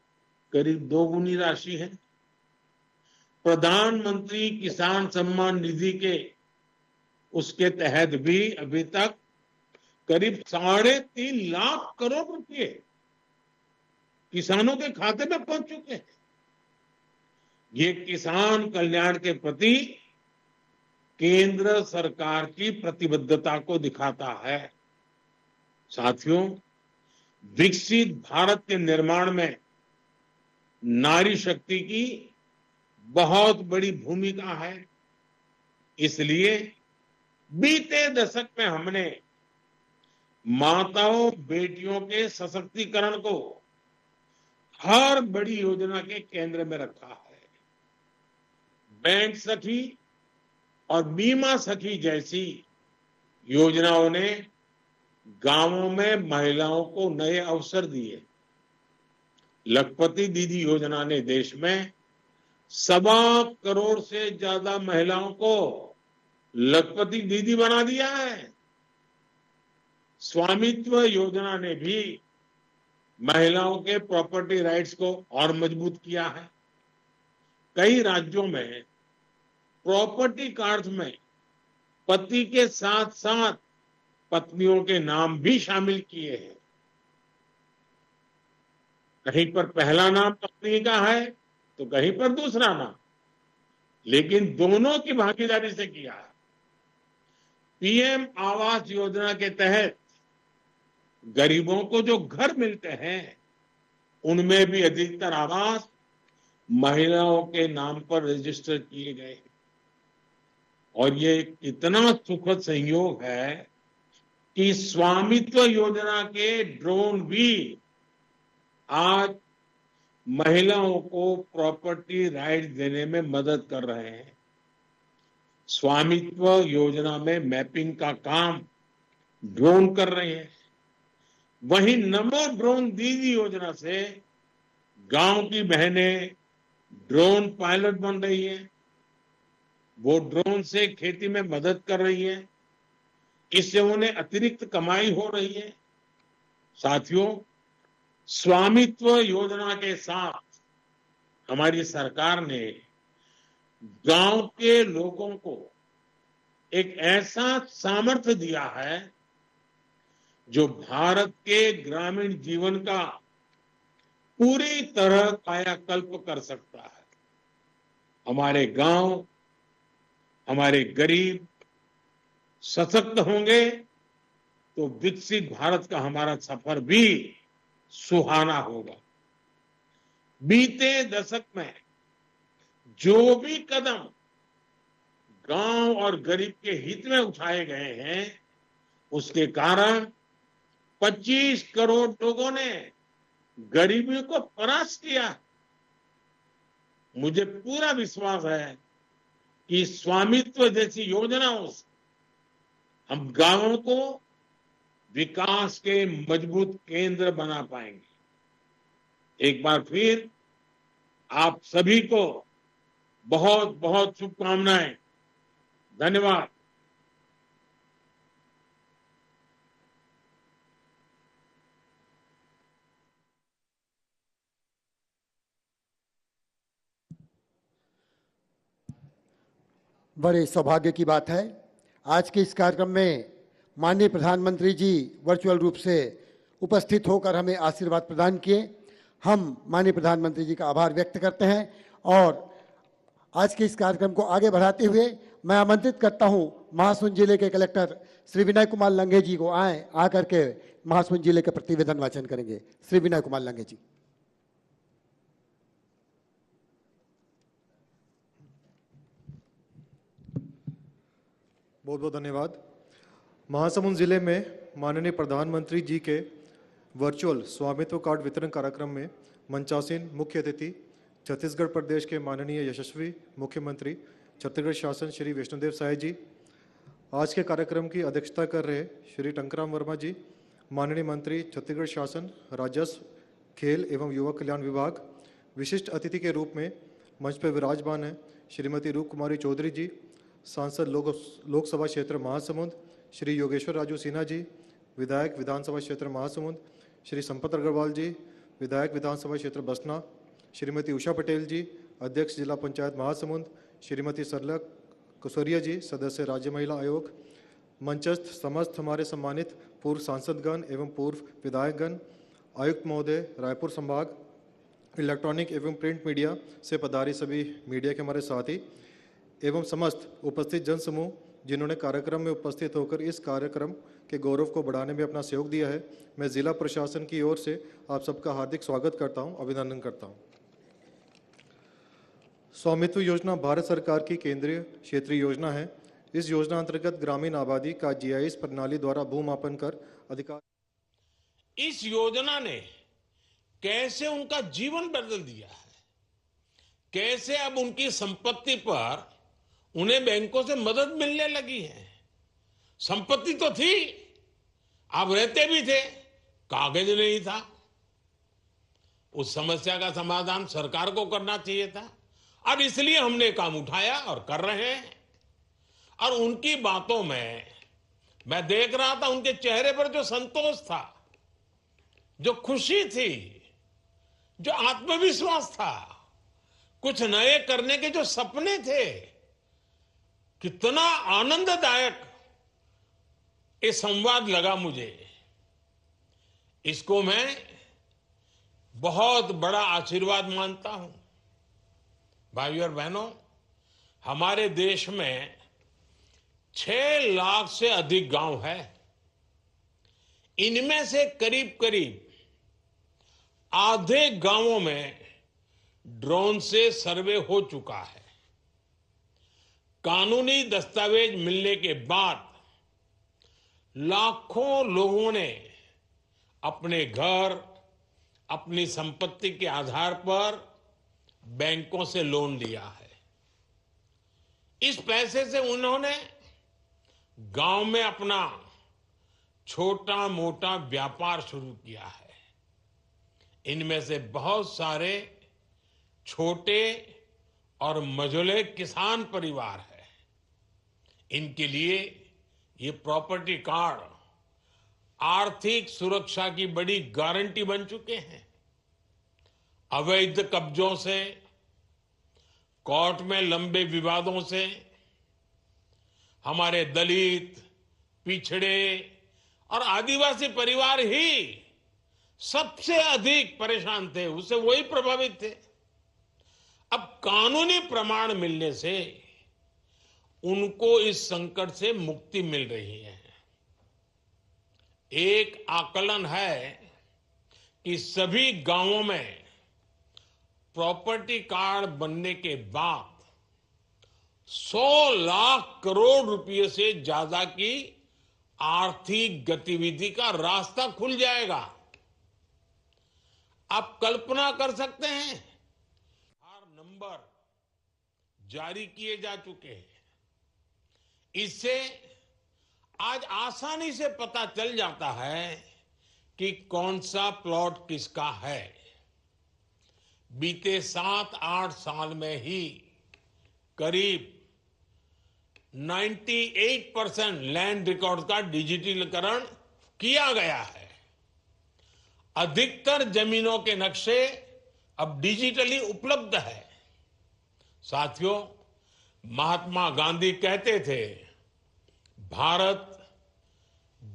करीब 2 गुनी राशि है। प्रधानमंत्री किसान सम्मान निधि के उसके तहत भी अभी तक करीब 3.5 लाख करोड़ रुपए किसानों के खाते में पहुंच चुके हैं। ये किसान कल्याण के प्रति केंद्र सरकार की प्रतिबद्धता को दिखाता है। साथियों, विकसित भारत के निर्माण में नारी शक्ति की बहुत बड़ी भूमिका है। इसलिए बीते दशक में हमने माताओं बेटियों के सशक्तिकरण को हर बड़ी योजना के केंद्र में रखा है। बैंक सखी और बीमा सखी जैसी योजनाओं ने गांवों में महिलाओं को नए अवसर दिए। लखपति दीदी योजना ने देश में 1.25 करोड़ से ज्यादा महिलाओं को लखपति दीदी बना दिया है। स्वामित्व योजना ने भी महिलाओं के प्रॉपर्टी राइट्स को और मजबूत किया है। कई राज्यों में प्रॉपर्टी कार्ड में पति के साथ साथ पत्नियों के नाम भी शामिल किए हैं। कहीं पर पहला नाम पत्नी का है तो कहीं पर दूसरा नाम, लेकिन दोनों की भागीदारी से किया है। पीएम आवास योजना के तहत गरीबों को जो घर मिलते हैं उनमें भी अधिकतर आवास महिलाओं के नाम पर रजिस्टर किए गए। और ये इतना सुखद संयोग है कि स्वामित्व योजना के ड्रोन भी आज महिलाओं को प्रॉपर्टी राइट देने में मदद कर रहे हैं। स्वामित्व योजना में मैपिंग का काम ड्रोन कर रहे हैं। वहीं नमो ड्रोन दीदी योजना से गांव की बहनें ड्रोन पायलट बन रही हैं। वो ड्रोन से खेती में मदद कर रही हैं। इससे उन्हें अतिरिक्त कमाई हो रही है। साथियों, स्वामित्व योजना के साथ हमारी सरकार ने गांव के लोगों को एक ऐसा सामर्थ्य दिया है, जो भारत के ग्रामीण जीवन का पूरी तरह कायाकल्प कर सकता है। हमारे गांव, हमारे गरीब सशक्त होंगे तो विकसित भारत का हमारा सफर भी सुहाना होगा। बीते दशक में जो भी कदम गांव और गरीब के हित में उठाए गए हैं, उसके कारण 25 करोड़ लोगों ने गरीबी को परास्त किया। मुझे पूरा विश्वास है कि स्वामित्व जैसी योजनाओं से हम गांवों को विकास के मजबूत केंद्र बना पाएंगे। एक बार फिर आप सभी को बहुत बहुत शुभकामनाएं। धन्यवाद। बड़े सौभाग्य की बात है, आज के इस कार्यक्रम में माननीय प्रधानमंत्री जी वर्चुअल रूप से उपस्थित होकर हमें आशीर्वाद प्रदान किए। हम माननीय प्रधानमंत्री जी का आभार व्यक्त करते हैं और आज के इस कार्यक्रम को आगे बढ़ाते हुए मैं आमंत्रित करता हूं महासमुंद जिले के कलेक्टर श्री विनय कुमार लंघे जी को आकर के महासमुंद जिले के प्रतिवेदन वाचन करेंगे। श्री विनय कुमार लंघे जी। बहुत बहुत धन्यवाद। महासमुंद जिले में माननीय प्रधानमंत्री जी के वर्चुअल स्वामित्व कार्ड वितरण कार्यक्रम में मंचासीन मुख्य अतिथि छत्तीसगढ़ प्रदेश के माननीय यशस्वी मुख्यमंत्री छत्तीसगढ़ शासन श्री विष्णुदेव साय जी, आज के कार्यक्रम की अध्यक्षता कर रहे श्री टंकराम वर्मा जी, माननीय मंत्री छत्तीसगढ़ शासन राजस्व, खेल एवं युवा कल्याण विभाग, विशिष्ट अतिथि के रूप में मंच पर विराजमान है श्रीमती रूप कुमारी चौधरी जी, सांसद लोकसभा क्षेत्र महासमुंद श्री योगेश्वर राजू सिन्हा जी, विधायक विधानसभा क्षेत्र महासमुंद श्री संपत अग्रवाल जी, विधायक विधानसभा क्षेत्र बसना श्रीमती उषा पटेल जी, अध्यक्ष जिला पंचायत महासमुंद श्रीमती सरला कुसोरिया जी, सदस्य राज्य महिला आयोग, मंचस्थ समस्त हमारे सम्मानित पूर्व सांसदगण एवं पूर्व विधायकगण, आयुक्त महोदय रायपुर संभाग, इलेक्ट्रॉनिक एवं प्रिंट मीडिया से पधारी सभी मीडिया के हमारे साथी एवं समस्त उपस्थित जन समूह जिन्होंने कार्यक्रम में उपस्थित होकर इस कार्यक्रम के गौरव को बढ़ाने में अपना सहयोग दिया है, मैं जिला प्रशासन की ओर से आप सबका हार्दिक स्वागत करता हूं, अभिनंदन करता हूं। स्वामित्व योजना भारत सरकार की केंद्रीय क्षेत्रीय योजना है। इस योजना अंतर्गत ग्रामीण आबादी का जीआईएस प्रणाली द्वारा भूमापन कर अधिकार। इस योजना ने कैसे उनका जीवन बदल दिया है, कैसे अब उनकी संपत्ति पर उन्हें बैंकों से मदद मिलने लगी है। संपत्ति तो थी, आप रहते भी थे, कागज नहीं था। उस समस्या का समाधान सरकार को करना चाहिए था और इसलिए हमने काम उठाया और कर रहे हैं। और उनकी बातों में मैं देख रहा था, उनके चेहरे पर जो संतोष था, जो खुशी थी, जो आत्मविश्वास था, कुछ नए करने के जो सपने थे, कितना आनंददायक ये संवाद लगा मुझे। इसको मैं बहुत बड़ा आशीर्वाद मानता हूं। भाइयों और बहनों, हमारे देश में 6 लाख से अधिक गांव है। इनमें से करीब करीब आधे गांवों में ड्रोन से सर्वे हो चुका है। कानूनी दस्तावेज मिलने के बाद लाखों लोगों ने अपने घर, अपनी संपत्ति के आधार पर बैंकों से लोन लिया है। इस पैसे से उन्होंने गांव में अपना छोटा मोटा व्यापार शुरू किया है। इनमें से बहुत सारे छोटे और मझोले किसान परिवार है। इनके लिए ये प्रॉपर्टी कार्ड आर्थिक सुरक्षा की बड़ी गारंटी बन चुके हैं। अवैध कब्जों से, कोर्ट में लंबे विवादों से हमारे दलित, पिछड़े और आदिवासी परिवार ही सबसे अधिक परेशान थे, उससे वही प्रभावित थे। अब कानूनी प्रमाण मिलने से उनको इस संकट से मुक्ति मिल रही है। एक आकलन है कि सभी गांवों में प्रॉपर्टी कार्ड बनने के बाद 100 लाख करोड़ रुपए से ज्यादा की आर्थिक गतिविधि का रास्ता खुल जाएगा। आप कल्पना कर सकते हैं, आधार नंबर जारी किए जा चुके हैं। इससे आज आसानी से पता चल जाता है कि कौन सा प्लॉट किसका है। बीते 7-8 साल में ही करीब 98% लैंड रिकॉर्ड का डिजिटलीकरण किया गया है। अधिकतर जमीनों के नक्शे अब डिजिटली उपलब्ध है। साथियों, महात्मा गांधी कहते थे, भारत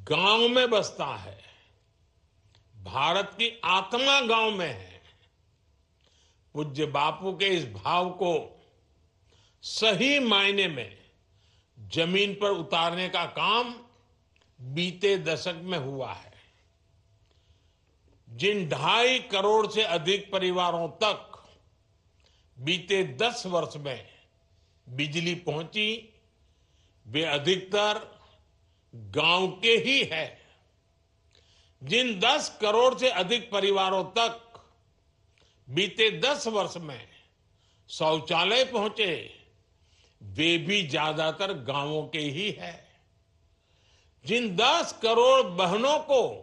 गांव में बसता है, भारत की आत्मा गांव में है। पूज्य बापू के इस भाव को सही मायने में जमीन पर उतारने का काम बीते दशक में हुआ है। जिन 2.5 करोड़ से अधिक परिवारों तक बीते 10 वर्ष में बिजली पहुंची, वे अधिकतर गांव के ही है। जिन 10 करोड़ से अधिक परिवारों तक बीते 10 वर्ष में शौचालय पहुंचे, वे भी ज्यादातर गांवों के ही है। जिन 10 करोड़ बहनों को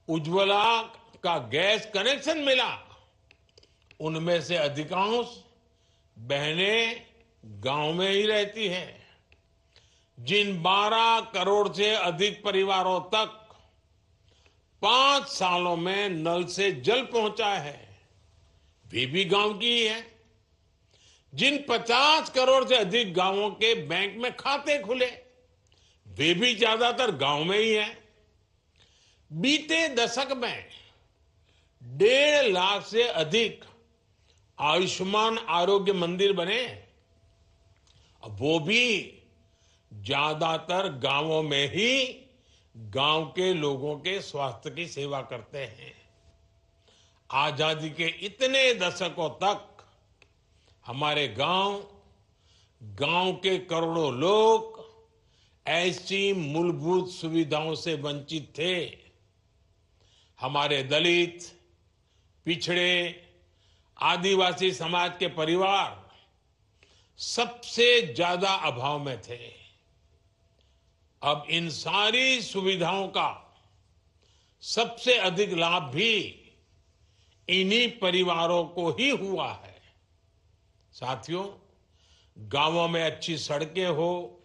उज्ज्वला का गैस कनेक्शन मिला, उनमें से अधिकांश बहनें गांव में ही रहती हैं। जिन 12 करोड़ से अधिक परिवारों तक 5 सालों में नल से जल पहुंचा है, वे भी गांव की ही है। जिन 50 करोड़ से अधिक गांवों के बैंक में खाते खुले, वे भी ज्यादातर गांव में ही है। बीते दशक में 1.5 लाख से अधिक आयुष्मान आरोग्य मंदिर बने, वो भी ज्यादातर गांवों में ही गांव के लोगों के स्वास्थ्य की सेवा करते हैं। आजादी के इतने दशकों तक हमारे गांव के करोड़ों लोग ऐसी मूलभूत सुविधाओं से वंचित थे। हमारे दलित, पिछड़े, आदिवासी समाज के परिवार सबसे ज्यादा अभाव में थे। अब इन सारी सुविधाओं का सबसे अधिक लाभ भी इन्हीं परिवारों को ही हुआ है। साथियों, गांवों में अच्छी सड़कें हो,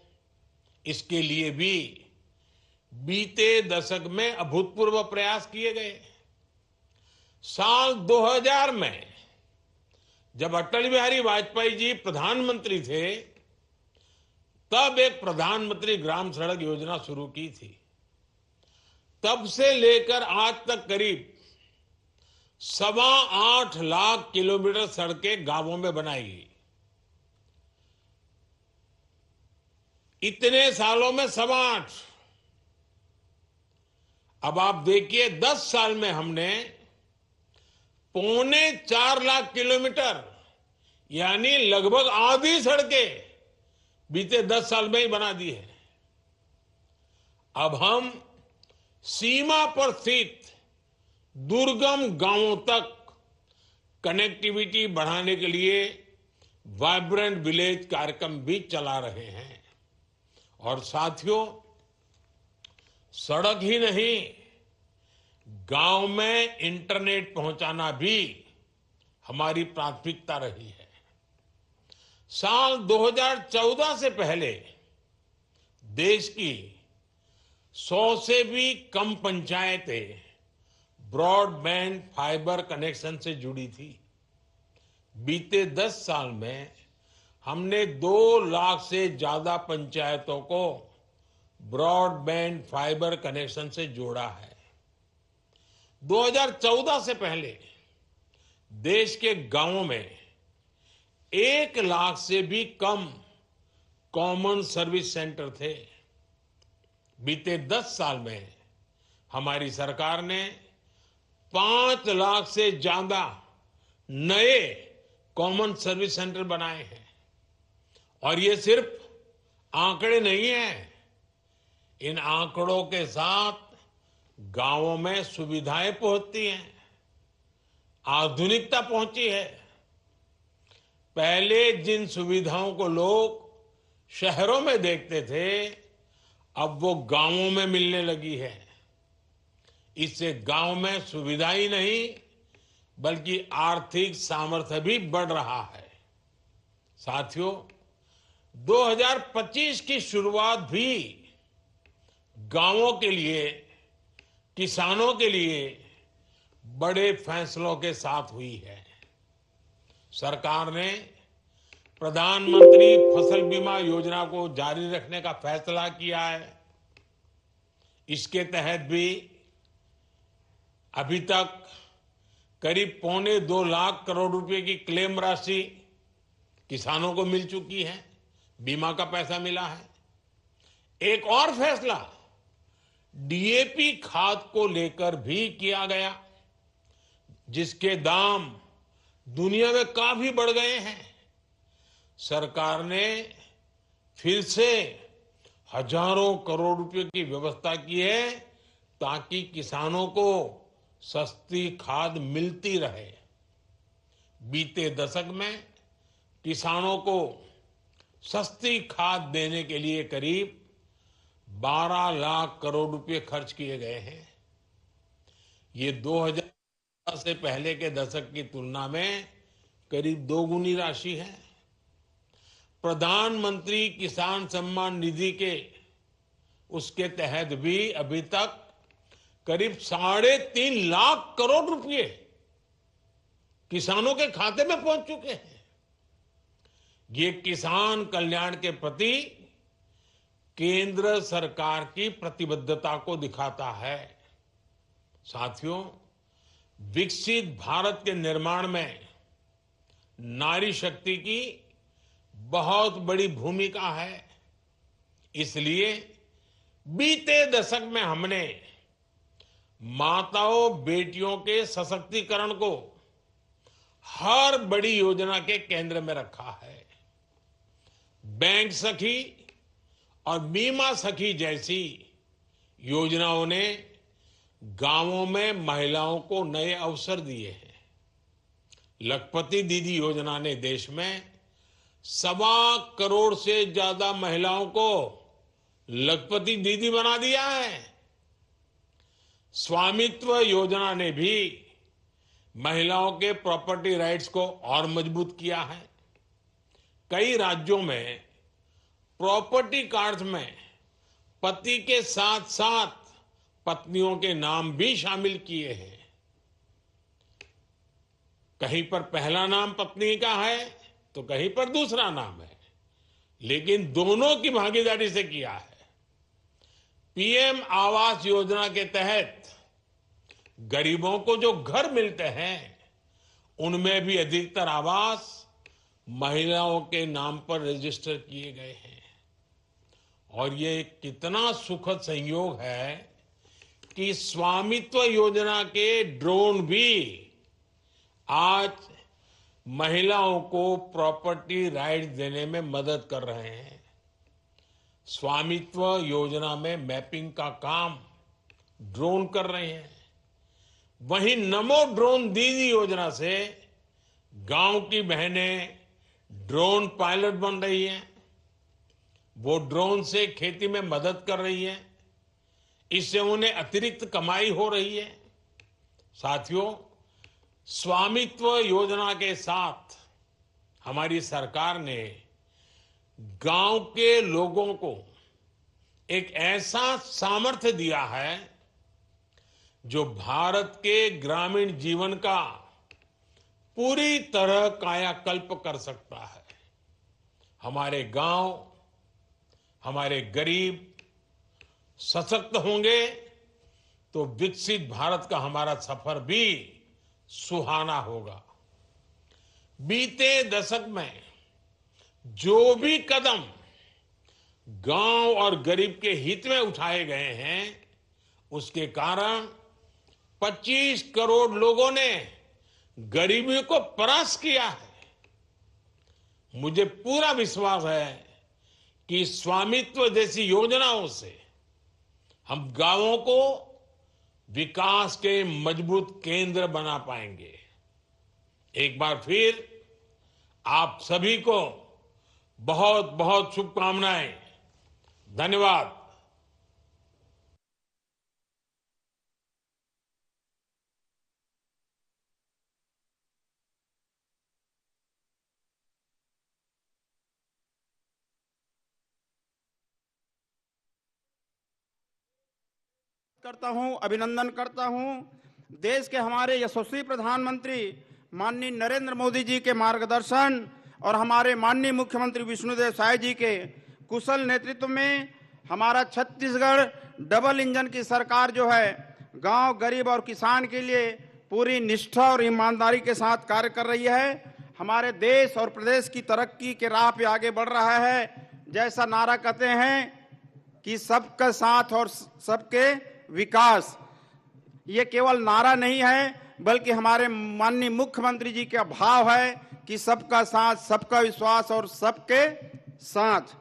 इसके लिए भी बीते दशक में अभूतपूर्व प्रयास किए गए। साल 2000 में जब अटल बिहारी वाजपेयी जी प्रधानमंत्री थे, तब एक प्रधानमंत्री ग्राम सड़क योजना शुरू की थी। तब से लेकर आज तक करीब 8.25 लाख किलोमीटर सड़कें गांवों में बनाई गई। इतने सालों में 8.25। अब आप देखिए, 10 साल में हमने 3.25 लाख किलोमीटर, यानी लगभग आधी सड़कें बीते 10 साल में ही बना दी है। अब हम सीमा पर स्थित दुर्गम गांवों तक कनेक्टिविटी बढ़ाने के लिए वाइब्रेंट विलेज कार्यक्रम भी चला रहे हैं। और साथियों, सड़क ही नहीं, गांव में इंटरनेट पहुंचाना भी हमारी प्राथमिकता रही है। साल 2014 से पहले देश की 100 से भी कम पंचायतें ब्रॉडबैंड फाइबर कनेक्शन से जुड़ी थी। बीते 10 साल में हमने 2 लाख से ज्यादा पंचायतों को ब्रॉडबैंड फाइबर कनेक्शन से जोड़ा है। 2014 से पहले देश के गांवों में 1 लाख से भी कम कॉमन सर्विस सेंटर थे। बीते 10 साल में हमारी सरकार ने 5 लाख से ज्यादा नए कॉमन सर्विस सेंटर बनाए हैं। और ये सिर्फ आंकड़े नहीं हैं, इन आंकड़ों के साथ गांवों में सुविधाएं पहुंचती हैं, आधुनिकता पहुंची है। पहले जिन सुविधाओं को लोग शहरों में देखते थे, अब वो गांवों में मिलने लगी है। इससे गांव में सुविधा ही नहीं बल्कि आर्थिक सामर्थ्य भी बढ़ रहा है। साथियों, 2025 की शुरुआत भी गांवों के लिए, किसानों के लिए बड़े फैसलों के साथ हुई है। सरकार ने प्रधानमंत्री फसल बीमा योजना को जारी रखने का फैसला किया है। इसके तहत भी अभी तक करीब 1.25 लाख करोड़ रुपए की क्लेम राशि किसानों को मिल चुकी है, बीमा का पैसा मिला है। एक और फैसला डीएपी खाद को लेकर भी किया गया, जिसके दाम दुनिया में काफी बढ़ गए हैं। सरकार ने फिर से हजारों करोड़ रुपए की व्यवस्था की है ताकि किसानों को सस्ती खाद मिलती रहे। बीते दशक में किसानों को सस्ती खाद देने के लिए करीब 12 लाख करोड़ रुपए खर्च किए गए हैं। ये 2000 से पहले के दशक की तुलना में करीब 2 गुनी राशि है। प्रधानमंत्री किसान सम्मान निधि के उसके तहत भी अभी तक करीब 3.5 लाख करोड़ रुपए किसानों के खाते में पहुंच चुके हैं। ये किसान कल्याण के प्रति केंद्र सरकार की प्रतिबद्धता को दिखाता है। साथियों, विकसित भारत के निर्माण में नारी शक्ति की बहुत बड़ी भूमिका है। इसलिए बीते दशक में हमने माताओं बेटियों के सशक्तिकरण को हर बड़ी योजना के केंद्र में रखा है। बैंक सखी और बीमा सखी जैसी योजनाओं ने गांवों में महिलाओं को नए अवसर दिए हैं। लखपति दीदी योजना ने देश में 1.25 करोड़ से ज्यादा महिलाओं को लखपति दीदी बना दिया है। स्वामित्व योजना ने भी महिलाओं के प्रॉपर्टी राइट्स को और मजबूत किया है। कई राज्यों में प्रॉपर्टी कार्ड्स में पति के साथ साथ पत्नियों के नाम भी शामिल किए हैं। कहीं पर पहला नाम पत्नी का है तो कहीं पर दूसरा नाम है, लेकिन दोनों की भागीदारी से किया है। पीएम आवास योजना के तहत गरीबों को जो घर मिलते हैं उनमें भी अधिकतर आवास महिलाओं के नाम पर रजिस्टर किए गए हैं। और ये कितना सुखद संयोग है कि स्वामित्व योजना के ड्रोन भी आज महिलाओं को प्रॉपर्टी राइट्स देने में मदद कर रहे हैं। स्वामित्व योजना में मैपिंग का काम ड्रोन कर रहे हैं। वहीं नमो ड्रोन दीदी योजना से गांव की बहनें ड्रोन पायलट बन रही हैं। वो ड्रोन से खेती में मदद कर रही हैं। इससे उन्हें अतिरिक्त कमाई हो रही है। साथियों, स्वामित्व योजना के साथ हमारी सरकार ने गांव के लोगों को एक ऐसा सामर्थ्य दिया है जो भारत के ग्रामीण जीवन का पूरी तरह कायाकल्प कर सकता है। हमारे गांव, हमारे गरीब सशक्त होंगे तो विकसित भारत का हमारा सफर भी सुहाना होगा। बीते दशक में जो भी कदम गांव और गरीब के हित में उठाए गए हैं, उसके कारण 25 करोड़ लोगों ने गरीबी को परास्त किया है। मुझे पूरा विश्वास है कि स्वामित्व जैसी योजनाओं से हम गांवों को विकास के मजबूत केंद्र बना पाएंगे। एक बार फिर आप सभी को बहुत बहुत शुभकामनाएं। धन्यवाद। करता हूं, अभिनंदन करता हूं। देश के हमारे यशस्वी प्रधानमंत्री माननीय नरेंद्र मोदी जी के मार्गदर्शन और हमारे माननीय मुख्यमंत्री विष्णुदेव साय जी के कुशल नेतृत्व में हमारा छत्तीसगढ़ डबल इंजन की सरकार जो है गांव, गरीब और किसान के लिए पूरी निष्ठा और ईमानदारी के साथ कार्य कर रही है। हमारे देश और प्रदेश की तरक्की के राह पे आगे बढ़ रहा है। जैसा नारा कहते हैं कि सबका साथ और सबके विकास, ये केवल नारा नहीं है बल्कि हमारे माननीय मुख्यमंत्री जी का भाव है कि सबका साथ, सबका विश्वास और सबके साथ,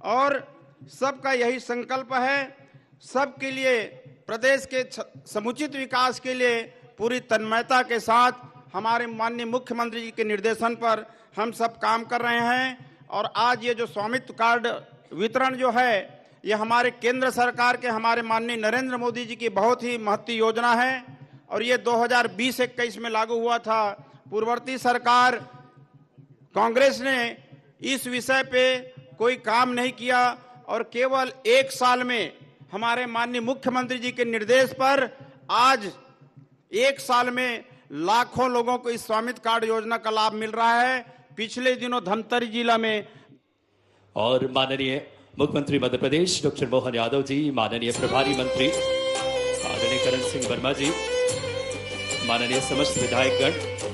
और सबका यही संकल्प है। सबके लिए, प्रदेश के समुचित विकास के लिए पूरी तन्मयता के साथ हमारे माननीय मुख्यमंत्री जी के निर्देशन पर हम सब काम कर रहे हैं। और आज ये जो स्वामित्व कार्ड वितरण जो है, ये हमारे केंद्र सरकार के, हमारे माननीय नरेंद्र मोदी जी की बहुत ही महत्वपूर्ण योजना है और ये 2020-21 में लागू हुआ था। पूर्ववर्ती सरकार कांग्रेस ने इस विषय पे कोई काम नहीं किया और केवल एक साल में हमारे माननीय मुख्यमंत्री जी के निर्देश पर आज एक साल में लाखों लोगों को इस स्वामित्व कार्ड योजना का लाभ मिल रहा है। पिछले दिनों धमतरी जिला में और माननीय मुख्यमंत्री मध्य प्रदेश डॉक्टर मोहन यादव जी, माननीय प्रभारी मंत्री आदरणीय करण सिंह वर्मा जी, माननीय समस्त विधायकगण,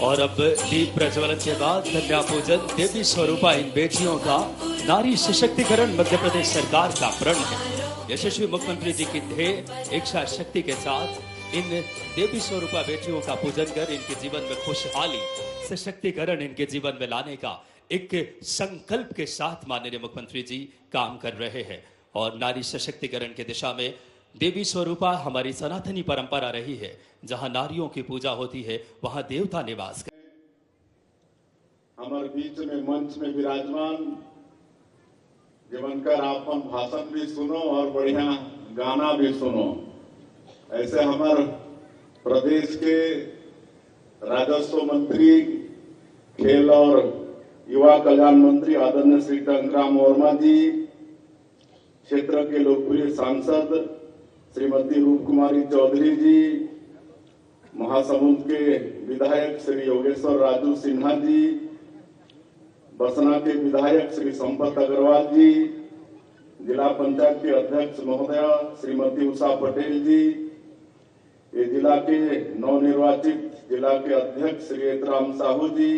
और अब दीप प्रज्वलन के बाद कन्या पूजन देवी स्वरूपा इन बेटियों का नारी सशक्तिकरण मध्य प्रदेश सरकार का प्रण है। यशस्वी मुख्यमंत्री जी की ध्येय इच्छा शक्ति के साथ इन देवी स्वरूपा बेटियों का पूजन कर इनके जीवन में खुशहाली, सशक्तिकरण इनके जीवन में लाने का एक संकल्प के साथ माननीय मुख्यमंत्री जी काम कर रहे हैं। और नारी सशक्तिकरण की दिशा में देवी स्वरूपा हमारी सनातनी परंपरा रही है। जहां नारियों की पूजा होती है वहां देवता निवास कर। हमारे बीच में मंच में विराजमान जीवनकर, आप भाषण भी सुनो और बढ़िया गाना भी सुनो। ऐसे हमारे प्रदेश के राजस्व मंत्री, खेल और युवा कल्याण मंत्री आदरणीय श्री टंकराम वर्मा जी, क्षेत्र के लोकप्रिय सांसद श्रीमती रूप कुमारी चौधरी जी, महासमुंद के विधायक श्री योगेश्वर राजू सिन्हा जी, बसना के विधायक श्री संपत अग्रवाल जी, जिला पंचायत के अध्यक्ष महोदया श्रीमती उषा पटेल जी, ये जिला के नवनिर्वाचित जिला के अध्यक्ष श्री एतराम साहू जी,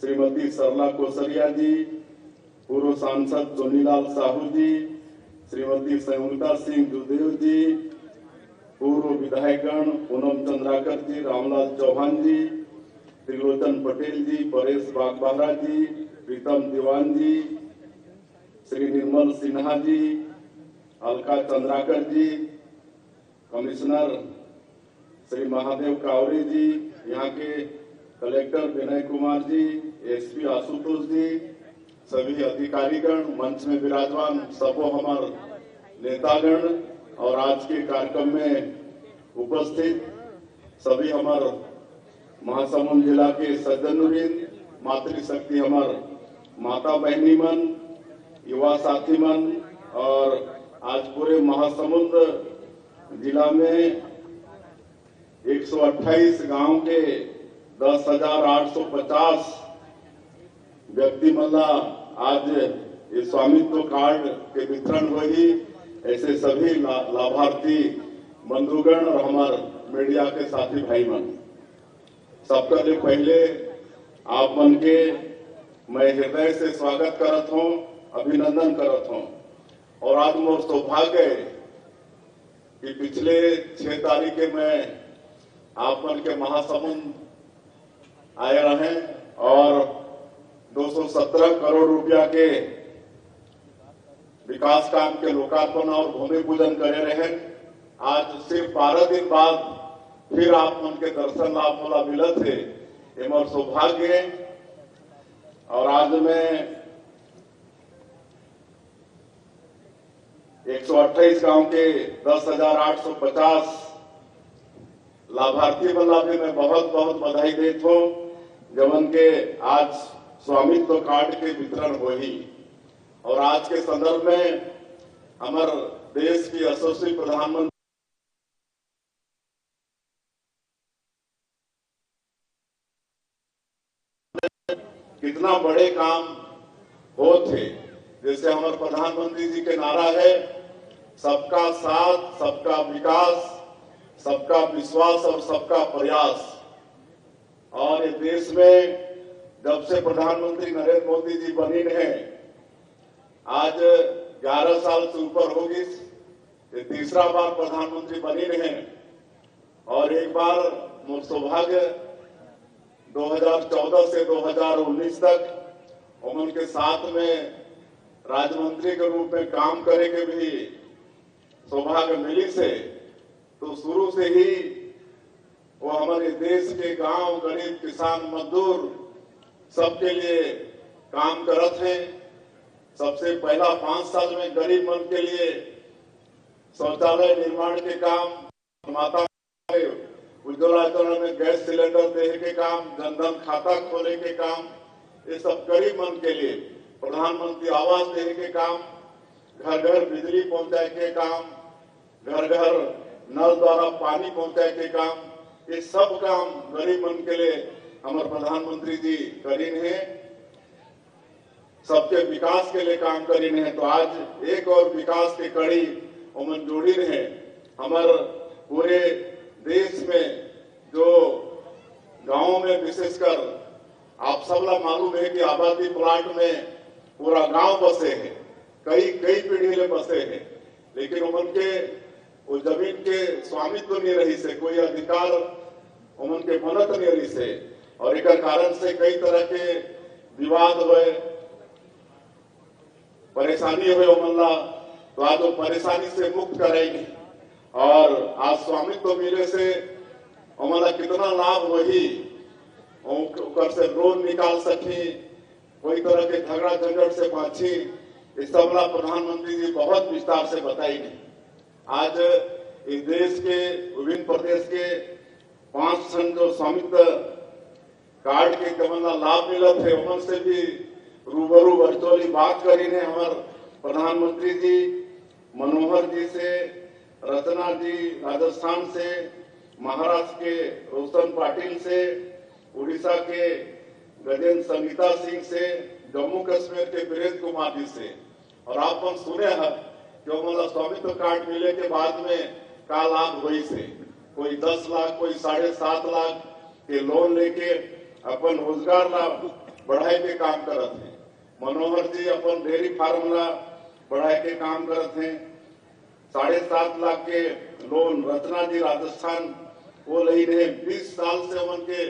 श्रीमती सरला कोसरिया जी, पूर्व सांसद जोनीलाल साहू जी, श्रीमती संयुक्ता सिंह दुदेव जी, पूर्व विधायकगण पूनम चंद्राकर जी, रामलाल चौहान जी, त्रिलोचन पटेल जी, परेश बागबारा जी, प्रीतम दीवान जी, श्री निर्मल सिन्हा जी, अलका चंद्राकर जी, कमिश्नर श्री महादेव कावरे जी, यहाँ के कलेक्टर विनय कुमार जी, एसपी आशुतोष जी, सभी अधिकारीगण, मंच में विराजमान सबो हमारे नेतागण और आज के कार्यक्रम में उपस्थित सभी हमार महासमुंद जिला के सज्जनवृंद, मातृशक्ति हमार माता बहनी मन, युवा साथी मन और आज पूरे महासमुंद जिला में 128 गांव के 10,850 व्यक्ति मला आज ये स्वामित्व कार्ड के वितरण हुई। ऐसे सभी लाभार्थी बंधुगण और हमारे मीडिया के साथी भाई मन, सबका लिए पहले आप मन के मैं हृदय से स्वागत करत हूँ, अभिनंदन करत हूँ। और आज मोर सौभाग्य है कि पिछले 6 तारीख में आप मन के महासमुंद आए रहे और 217 करोड़ रुपया के विकास काम के लोकार्पण और भूमि पूजन करे रहे। आज सिर्फ 12 दिन बाद फिर आप मन के दर्शन लाभ वाला मिला थे, ये मोर सौभाग्य है। और आज मैं 128 गांव के 10,850 लाभार्थी वाला भी मैं बहुत बहुत बधाई देता हूँ, जवन के आज स्वामित्व कार्ड के वितरण हुई। और आज के संदर्भ में हमारे देश की यशस्वी प्रधानमंत्री कितना बड़े काम हो थे। जैसे हमारे प्रधानमंत्री जी के नारा है, सबका साथ, सबका विकास, सबका विश्वास और सबका प्रयास। और ये देश में जब से प्रधानमंत्री नरेंद्र मोदी जी बनी है, आज 11 साल से ऊपर होगी, ये तीसरा बार प्रधानमंत्री बनी है। और एक बार मोर सौभाग्य 2014 से 2019 तक उनके साथ में राज्य मंत्री के रूप में काम करे के भी सौभाग्य मिली से। तो शुरू से ही वो हमारे देश के गांव, गरीब, किसान, मजदूर सबके लिए काम करत हैं। सबसे पहला 5 साल में गरीब मन के लिए शौचालय निर्माण के काम, माता उज्ज्वला योजना में गैस सिलेंडर देने के काम, जनधन खाता खोले के काम, ये सब गरीब मन के लिए। प्रधानमंत्री आवास देने के काम, घर घर बिजली पहुंचाए के काम, घर घर नल द्वारा पानी पहुंचाए के काम, ये सब काम गरीब मन के लिए हमारे प्रधानमंत्री जी करीन है। सबके विकास के लिए काम करीन है। तो आज एक और विकास की कड़ी उमन जोड़ी है। हमारे पूरे देश में जो गांवों में विशेषकर आप सबला मालूम है कि आबादी प्लाट में पूरा गांव बसे है, कई पीढ़ी ले बसे है, लेकिन उनके वो जमीन के स्वामित्व नहीं रही से, कोई अधिकार उनके बनत नहीं रही से। और एक कारण से कई तरह के विवाद हुए, परेशानी हुए उमनला। तो आज वो परेशानी से मुक्त करेंगे और आज स्वामित्व मिले से हमारा कितना लाभ वही ऊपर से लोन निकाल सकी, कोई तरह के झगड़ा झंझट से बची। इस सबला प्रधानमंत्री जी बहुत विस्तार से बताई नहीं। आज इस देश के विभिन्न प्रदेश के 5 टन जो स्वामित्व कार्ड के कमला लाभ मिला थे, उनसे भी रूबरू वर्चुअली बात करी है हमारे प्रधानमंत्री जी, मनोहर जी से, रचना जी राजस्थान से, महाराष्ट्र के रोशन पाटिल से, उड़ीसा के गजेंद्र संगीता सिंह से, जम्मू कश्मीर के वीरेंद्र कुमार जी से। और आप हम सुने हैं कि हमारा स्वामित्व कार्ड मिले के बाद में का लाभ हुई से, कोई 10 लाख, कोई 7.5 लाख के लोन लेके अपन रोजगार लाभ बढ़ाए के काम करत हैं। मनोहर जी अपन डेयरी फार्म ला बढ़ाए के काम करत हैं। 7.5 लाख के लोन रचना जी राजस्थान वो नहीं रहे। 20 साल से उनके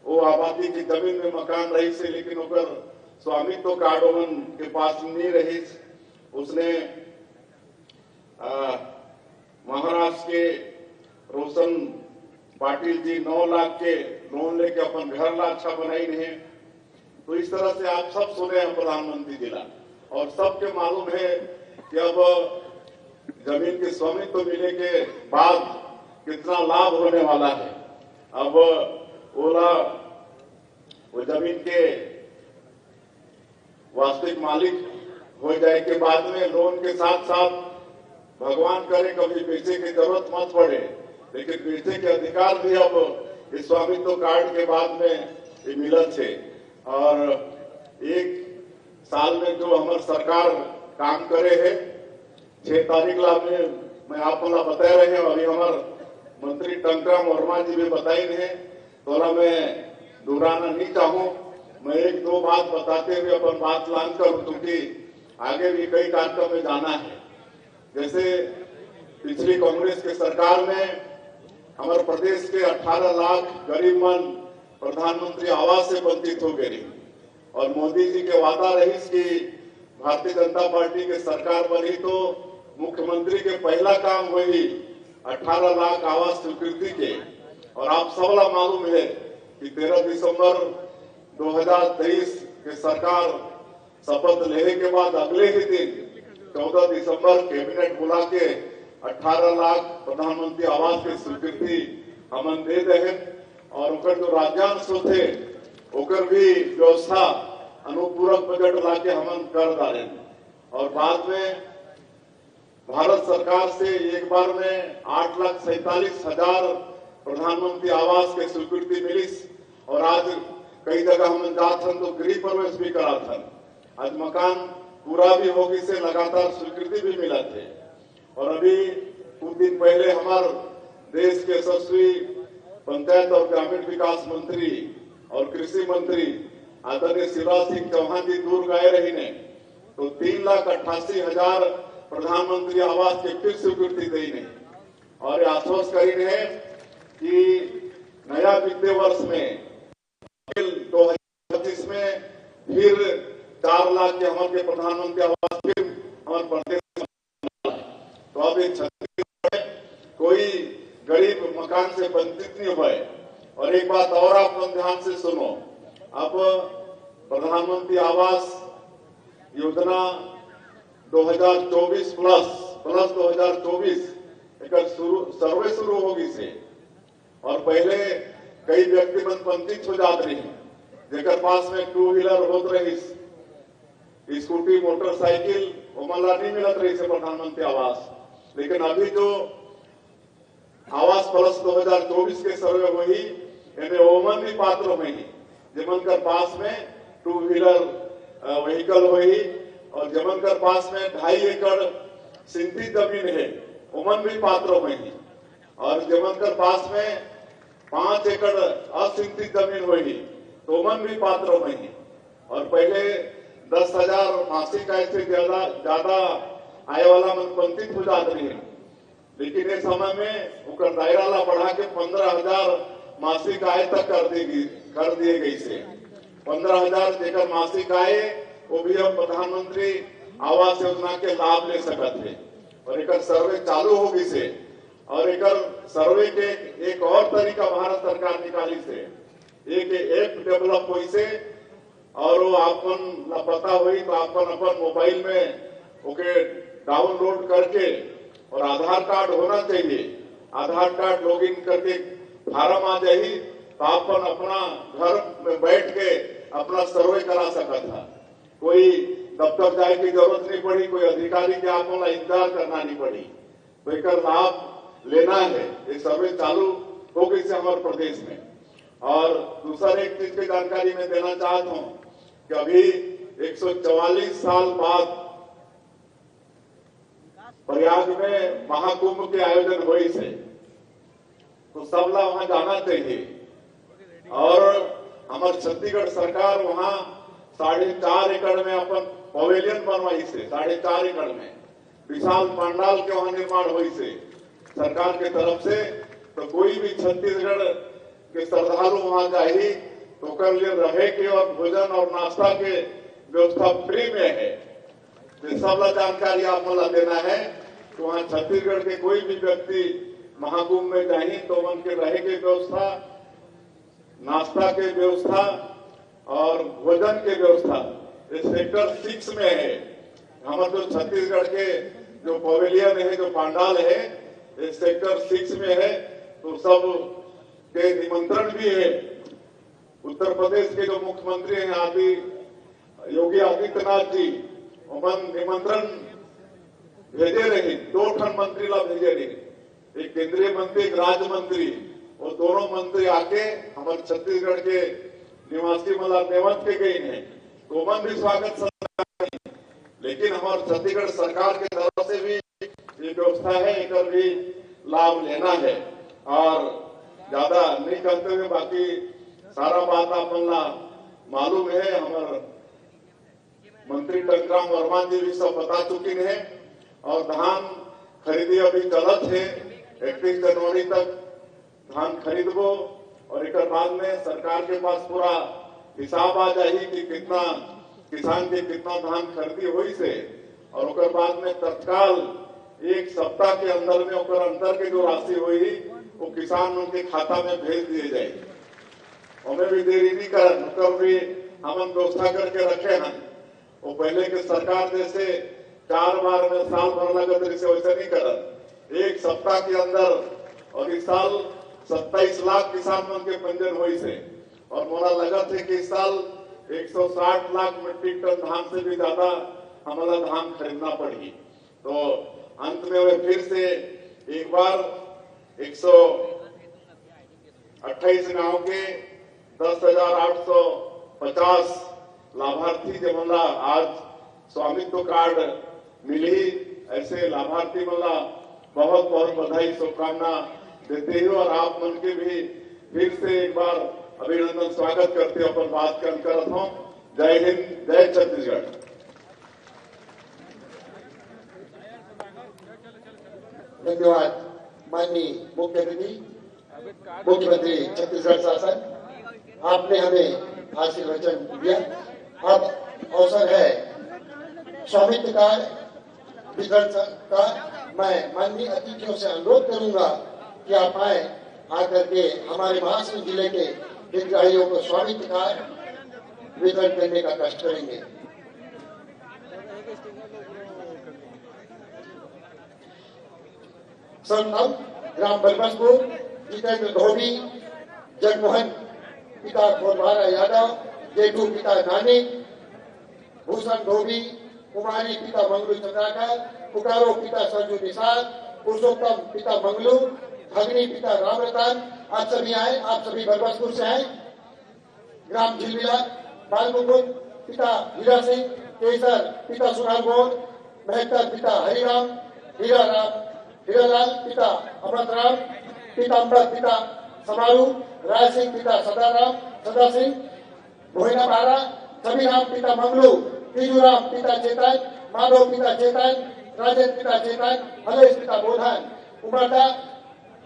वो आबादी की जमीन में मकान रही से, लेकिन उनका स्वामित्व कार्ड उन के पास नहीं रही। उसने महाराष्ट्र के रोशन पाटिल जी 9 लाख के लोन लेके अपन घर ला अच्छा बनाई नहीं। तो इस तरह से आप सब सुने हैं प्रधानमंत्री जी ला, और सबके मालूम है कि अब जमीन के स्वामित्व मिलने के बाद कितना लाभ होने वाला है। अब ओला वो जमीन के वास्तविक मालिक हो जाए के बाद में लोन के साथ साथ भगवान करे कभी पैसे की जरूरत मत पड़े, लेकिन पैसे के अधिकार भी अब इस स्वामित्व कार्ड के बाद में मिलत है। और एक साल में जो हमारे सरकार काम करे है 6 तारीख ला में मैं आप बता रहे हैं, अभी हमारे मंत्री टंकराम वर्मा जी भी बताई है, थोड़ा मैं दोहराना नहीं चाहूँ। मैं 1-2 बात बताते हुए अपन बात लान करूँ, क्योंकि आगे भी कई कार्यक्रम में जाना है। जैसे पिछली कांग्रेस के सरकार में हमारे प्रदेश के 18 लाख गरीब मन प्रधानमंत्री आवास से वंचित हो गए, और मोदी जी के वादा रही कि भारतीय जनता पार्टी के सरकार बनी तो मुख्यमंत्री के पहला काम वही 18 लाख आवास स्वीकृति के। और आप सबला मालूम है कि 13 दिसंबर 2023 के सरकार शपथ लेने के बाद अगले ही दिन 14 दिसंबर कैबिनेट बुला के 18 लाख प्रधानमंत्री आवास की स्वीकृति हमन दे दे, और उनका जो राज्यांश थे उकर भी व्यवस्था अनुपूरक बजट लाके हमन कर डाले। और बाद में भारत सरकार से एक बार में 8,47,000 प्रधानमंत्री आवास के स्वीकृति मिली, और आज कई जगह हम जात हन तो गृह प्रवेश भी करा था। आज मकान पूरा भी होगी से लगातार स्वीकृति भी मिला थे। और अभी कुछ दिन पहले हमारे देश के यशस्वी पंचायत और ग्रामीण विकास मंत्री और कृषि मंत्री आदरणीय शिवराज सिंह चौहान जी दूर गए रही ने, तो 3,88,000 प्रधानमंत्री आवास के फिर स्वीकृति दी ने, और आश्वस्त करी है कि नया वित्तीय वर्ष में 2025 में फिर 4 लाख के हमारे प्रधानमंत्री आवास फिर हमारे प्रदेश में। तो अब छत्तीसगढ़ में कोई गरीब मकान से वंचित नहीं हुए। और एक बात और आप ध्यान से सुनो, अब प्रधानमंत्री आवास योजना 2024 प्लस 2024 एक सर्वे शुरू होगी से, और पहले कई व्यक्ति मन वंचित हो जाते रहे, जेकर पास में 2 व्हीलर होत रही, स्कूटी मोटरसाइकिल ओमला नहीं मिलत रही से प्रधानमंत्री आवास। लेकिन अभी जो आवास प्लस 2024 के सर्वे हुई, यानी ओमन भी पात्र हुई जमन कर पास में 2 व्हीलर व्हीकल हुई, और जमन कर पास में 2.5 एकड़ सिंचित जमीन है ओमन भी पात्र हुई, और जमन कर पास में 5 एकड़ असिंचित जमीन हुई तो ओमन भी पात्र हुई। और पहले 10,000 मासिक आय से ज्यादा आय वाला मन वंचित हो जाते रही, लेकिन इस समय में उकर दायरा ला बढ़ा के 15,000 मासिक आय तक कर दिए गई से 15,000 जेकर मासिक आय वो भी अब प्रधानमंत्री आवास योजना के लाभ ले सकते हैं। और एक सर्वे चालू होगी से, और एक सर्वे के एक और तरीका भारत सरकार निकाली से, एक ऐप डेवलप हुई से, और वो आपन पता हुई तो आपन अपन मोबाइल में ओके डाउनलोड करके, और आधार कार्ड होना चाहिए, आधार कार्ड लॉगिन करके फार्म आ जाही तो आपन अपना घर में बैठ के अपना सर्वे करा सकता था। कोई दफ्तर जाए की जरूरत नहीं पड़ी, कोई अधिकारी के आपको इंतजार करना नहीं पड़ी। तो एक लाभ लेना है, ये सर्वे चालू हो गई से हमारे प्रदेश में। और दूसरा एक चीज की जानकारी मैं देना चाहता हूँ कि अभी 144 साल बाद प्रयाग में महाकुंभ के आयोजन हुई से, तो सब लोग वहां जाना चाहिए। और हमारे छत्तीसगढ़ सरकार वहां 4.5 एकड़ में अपन पवेलियन बनवाई से, 4.5 एकड़ में विशाल पंडाल के वहां निर्माण हुई से सरकार के तरफ से। तो कोई भी छत्तीसगढ़ के श्रद्धालु वहां जाही तो कर लिए रहे के और भोजन और नाश्ता के व्यवस्था फ्री में है। तो सब जानकारी आप मला देना है कि वहां छत्तीसगढ़ के कोई भी व्यक्ति महाकुंभ में जाही तो उनके रहे के व्यवस्था, नाश्ता के व्यवस्था और भोजन के व्यवस्था इस सेक्टर 6 में है। हमारे जो छत्तीसगढ़ के जो पवेलियन है, जो पंडाल है, इस सेक्टर 6 में है। तो सब के निमंत्रण भी है। उत्तर प्रदेश के जो मुख्यमंत्री हैं योगी आदित्यनाथ जी निमंत्रण भेजे रहे, 2 ठन मंत्री ला भेजे रहे, एक केंद्रीय मंत्री एक राज्य मंत्री, और दोनों मंत्री आके हमारे छत्तीसगढ़ के निवासी मला नेमत के गए हैं, तो मन भी स्वागत सरकार, लेकिन हमारे छत्तीसगढ़ सरकार के तरफ से भी ये व्यवस्था है, एक भी लाभ लेना है। और ज्यादा नहीं करते हुए बाकी सारा बात आपला मालूम है, हमारे मंत्री टंकराम वर्मा जी भी सब बता चुके हैं। और धान खरीदी अभी चलत है, 31 जनवरी तक धान खरीदबो, और एक बाद में सरकार के पास पूरा हिसाब आ जाए कि कितना किसान के कितना धान खरीदी हुई से, और उसके बाद में तत्काल 1 सप्ताह के अंदर में अंतर के जो राशि हुई वो किसान उनके खाता में भेज दिए जाए। हमें भी देरी नहीं कर भी हम व्यवस्था करके रखे हैं। वो पहले के सरकार जैसे 4 बार में साल भर लगत वैसे नहीं करत, 1 सप्ताह के अंदर। और इस साल 27 लाख किसान मन के पंजीयन हुई से, और मोला लगत है कि इस साल 160 लाख मीट्रिक टन धान से भी ज्यादा हमारा धान खरीदना पड़ेगी। तो अंत में वे फिर से एक बार 128 गांव के 10,850 लाभार्थी जब मला आज स्वामित्व कार्ड मिली, ऐसे लाभार्थी मला बहुत बहुत बधाई शुभकामना देते हैं। और आप मन के भी फिर से एक बार अभिनंदन स्वागत करते अपन बात करत हूँ। जय हिंद, जय छत्तीसगढ़। धन्यवाद माननीय मुख्यमंत्री छत्तीसगढ़ शासन, आपने हमें आशीर्वचन दिया। अब अवसर है स्वामित्व कार्ड वितरण का। मैं माननीय अतिथियों से अनुरोध करूंगा कि आप आए, आकर के हमारे महासमुंद जिले के हितग्राहियों को स्वामित्व कार्ड वितरण करने का कष्ट करेंगे। संतम ग्राम बलबसपुर जितेंद्र धोबी, जगमोहन पिता खोरभारा यादव, जेठू पिता नानी, भूषण धोबी, कुमारी पिता मंगलू चंद्राकर, पुकारो पिता सरजू निषाद, पुरुषोत्तम पिता मंगलू, भगनी पिता राम रतन। आप सभी आए, आप सभी बलबसपुर से आए। ग्राम झिलमिला बालमुकुंद पिता हीरा सिंह, केसर पिता सुनार गौर, मेहतर पिता हरिराम, हीरालाल पिता अमृत राम, पीताम्बर पिता समारू, राय सिंह पिता सदा सिंह, भोइना बारा, सभी राम पिता मंगलू, तीजूराम पिता चेतन, माधव पिता चेतन, राजेंद्र पिता चेतन, हलेश पिता बोधन, उमरदा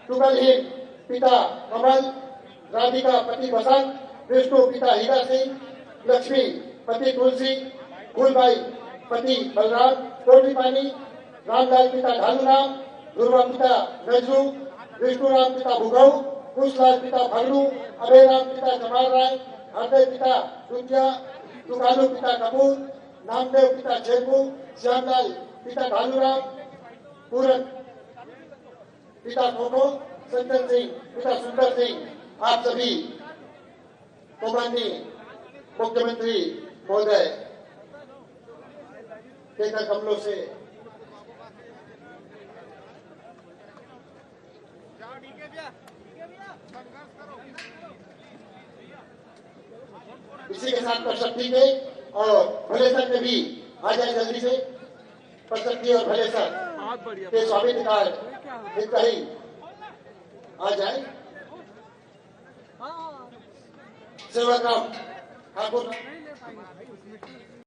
टुकलहीन पिता कमल, राधिका पति बसंत, विष्णु पिता हीरा सिंह, लक्ष्मी पति तुलसी, फूलबाई पति बलराम, कोटी पानी, रामलाल पिता ढालूराम, दुर्गा पिता नजरू, विष्णुराम पिता भुगऊ, कुशलाल पिता भगलू, अभयराम पिता जमाल राय, हरदेव पिता दुतिया, दुकालू पिता कपूर, नामदेव पिता चेकू, श्यामलाल पिता ढालूराम, पूरन पिता खोखो, संजन सिंह पिता सुंदर सिंह। आप सभी को माननीय मुख्यमंत्री महोदय के कमलों से इसी के साथ प्रशक्ति के और भले सर में भी आ जाए जल्दी से। प्रशक्ति और भले सर के स्वामित्व कार्ड हितग्राही आ जाए। सेवाग्राम ठाकुर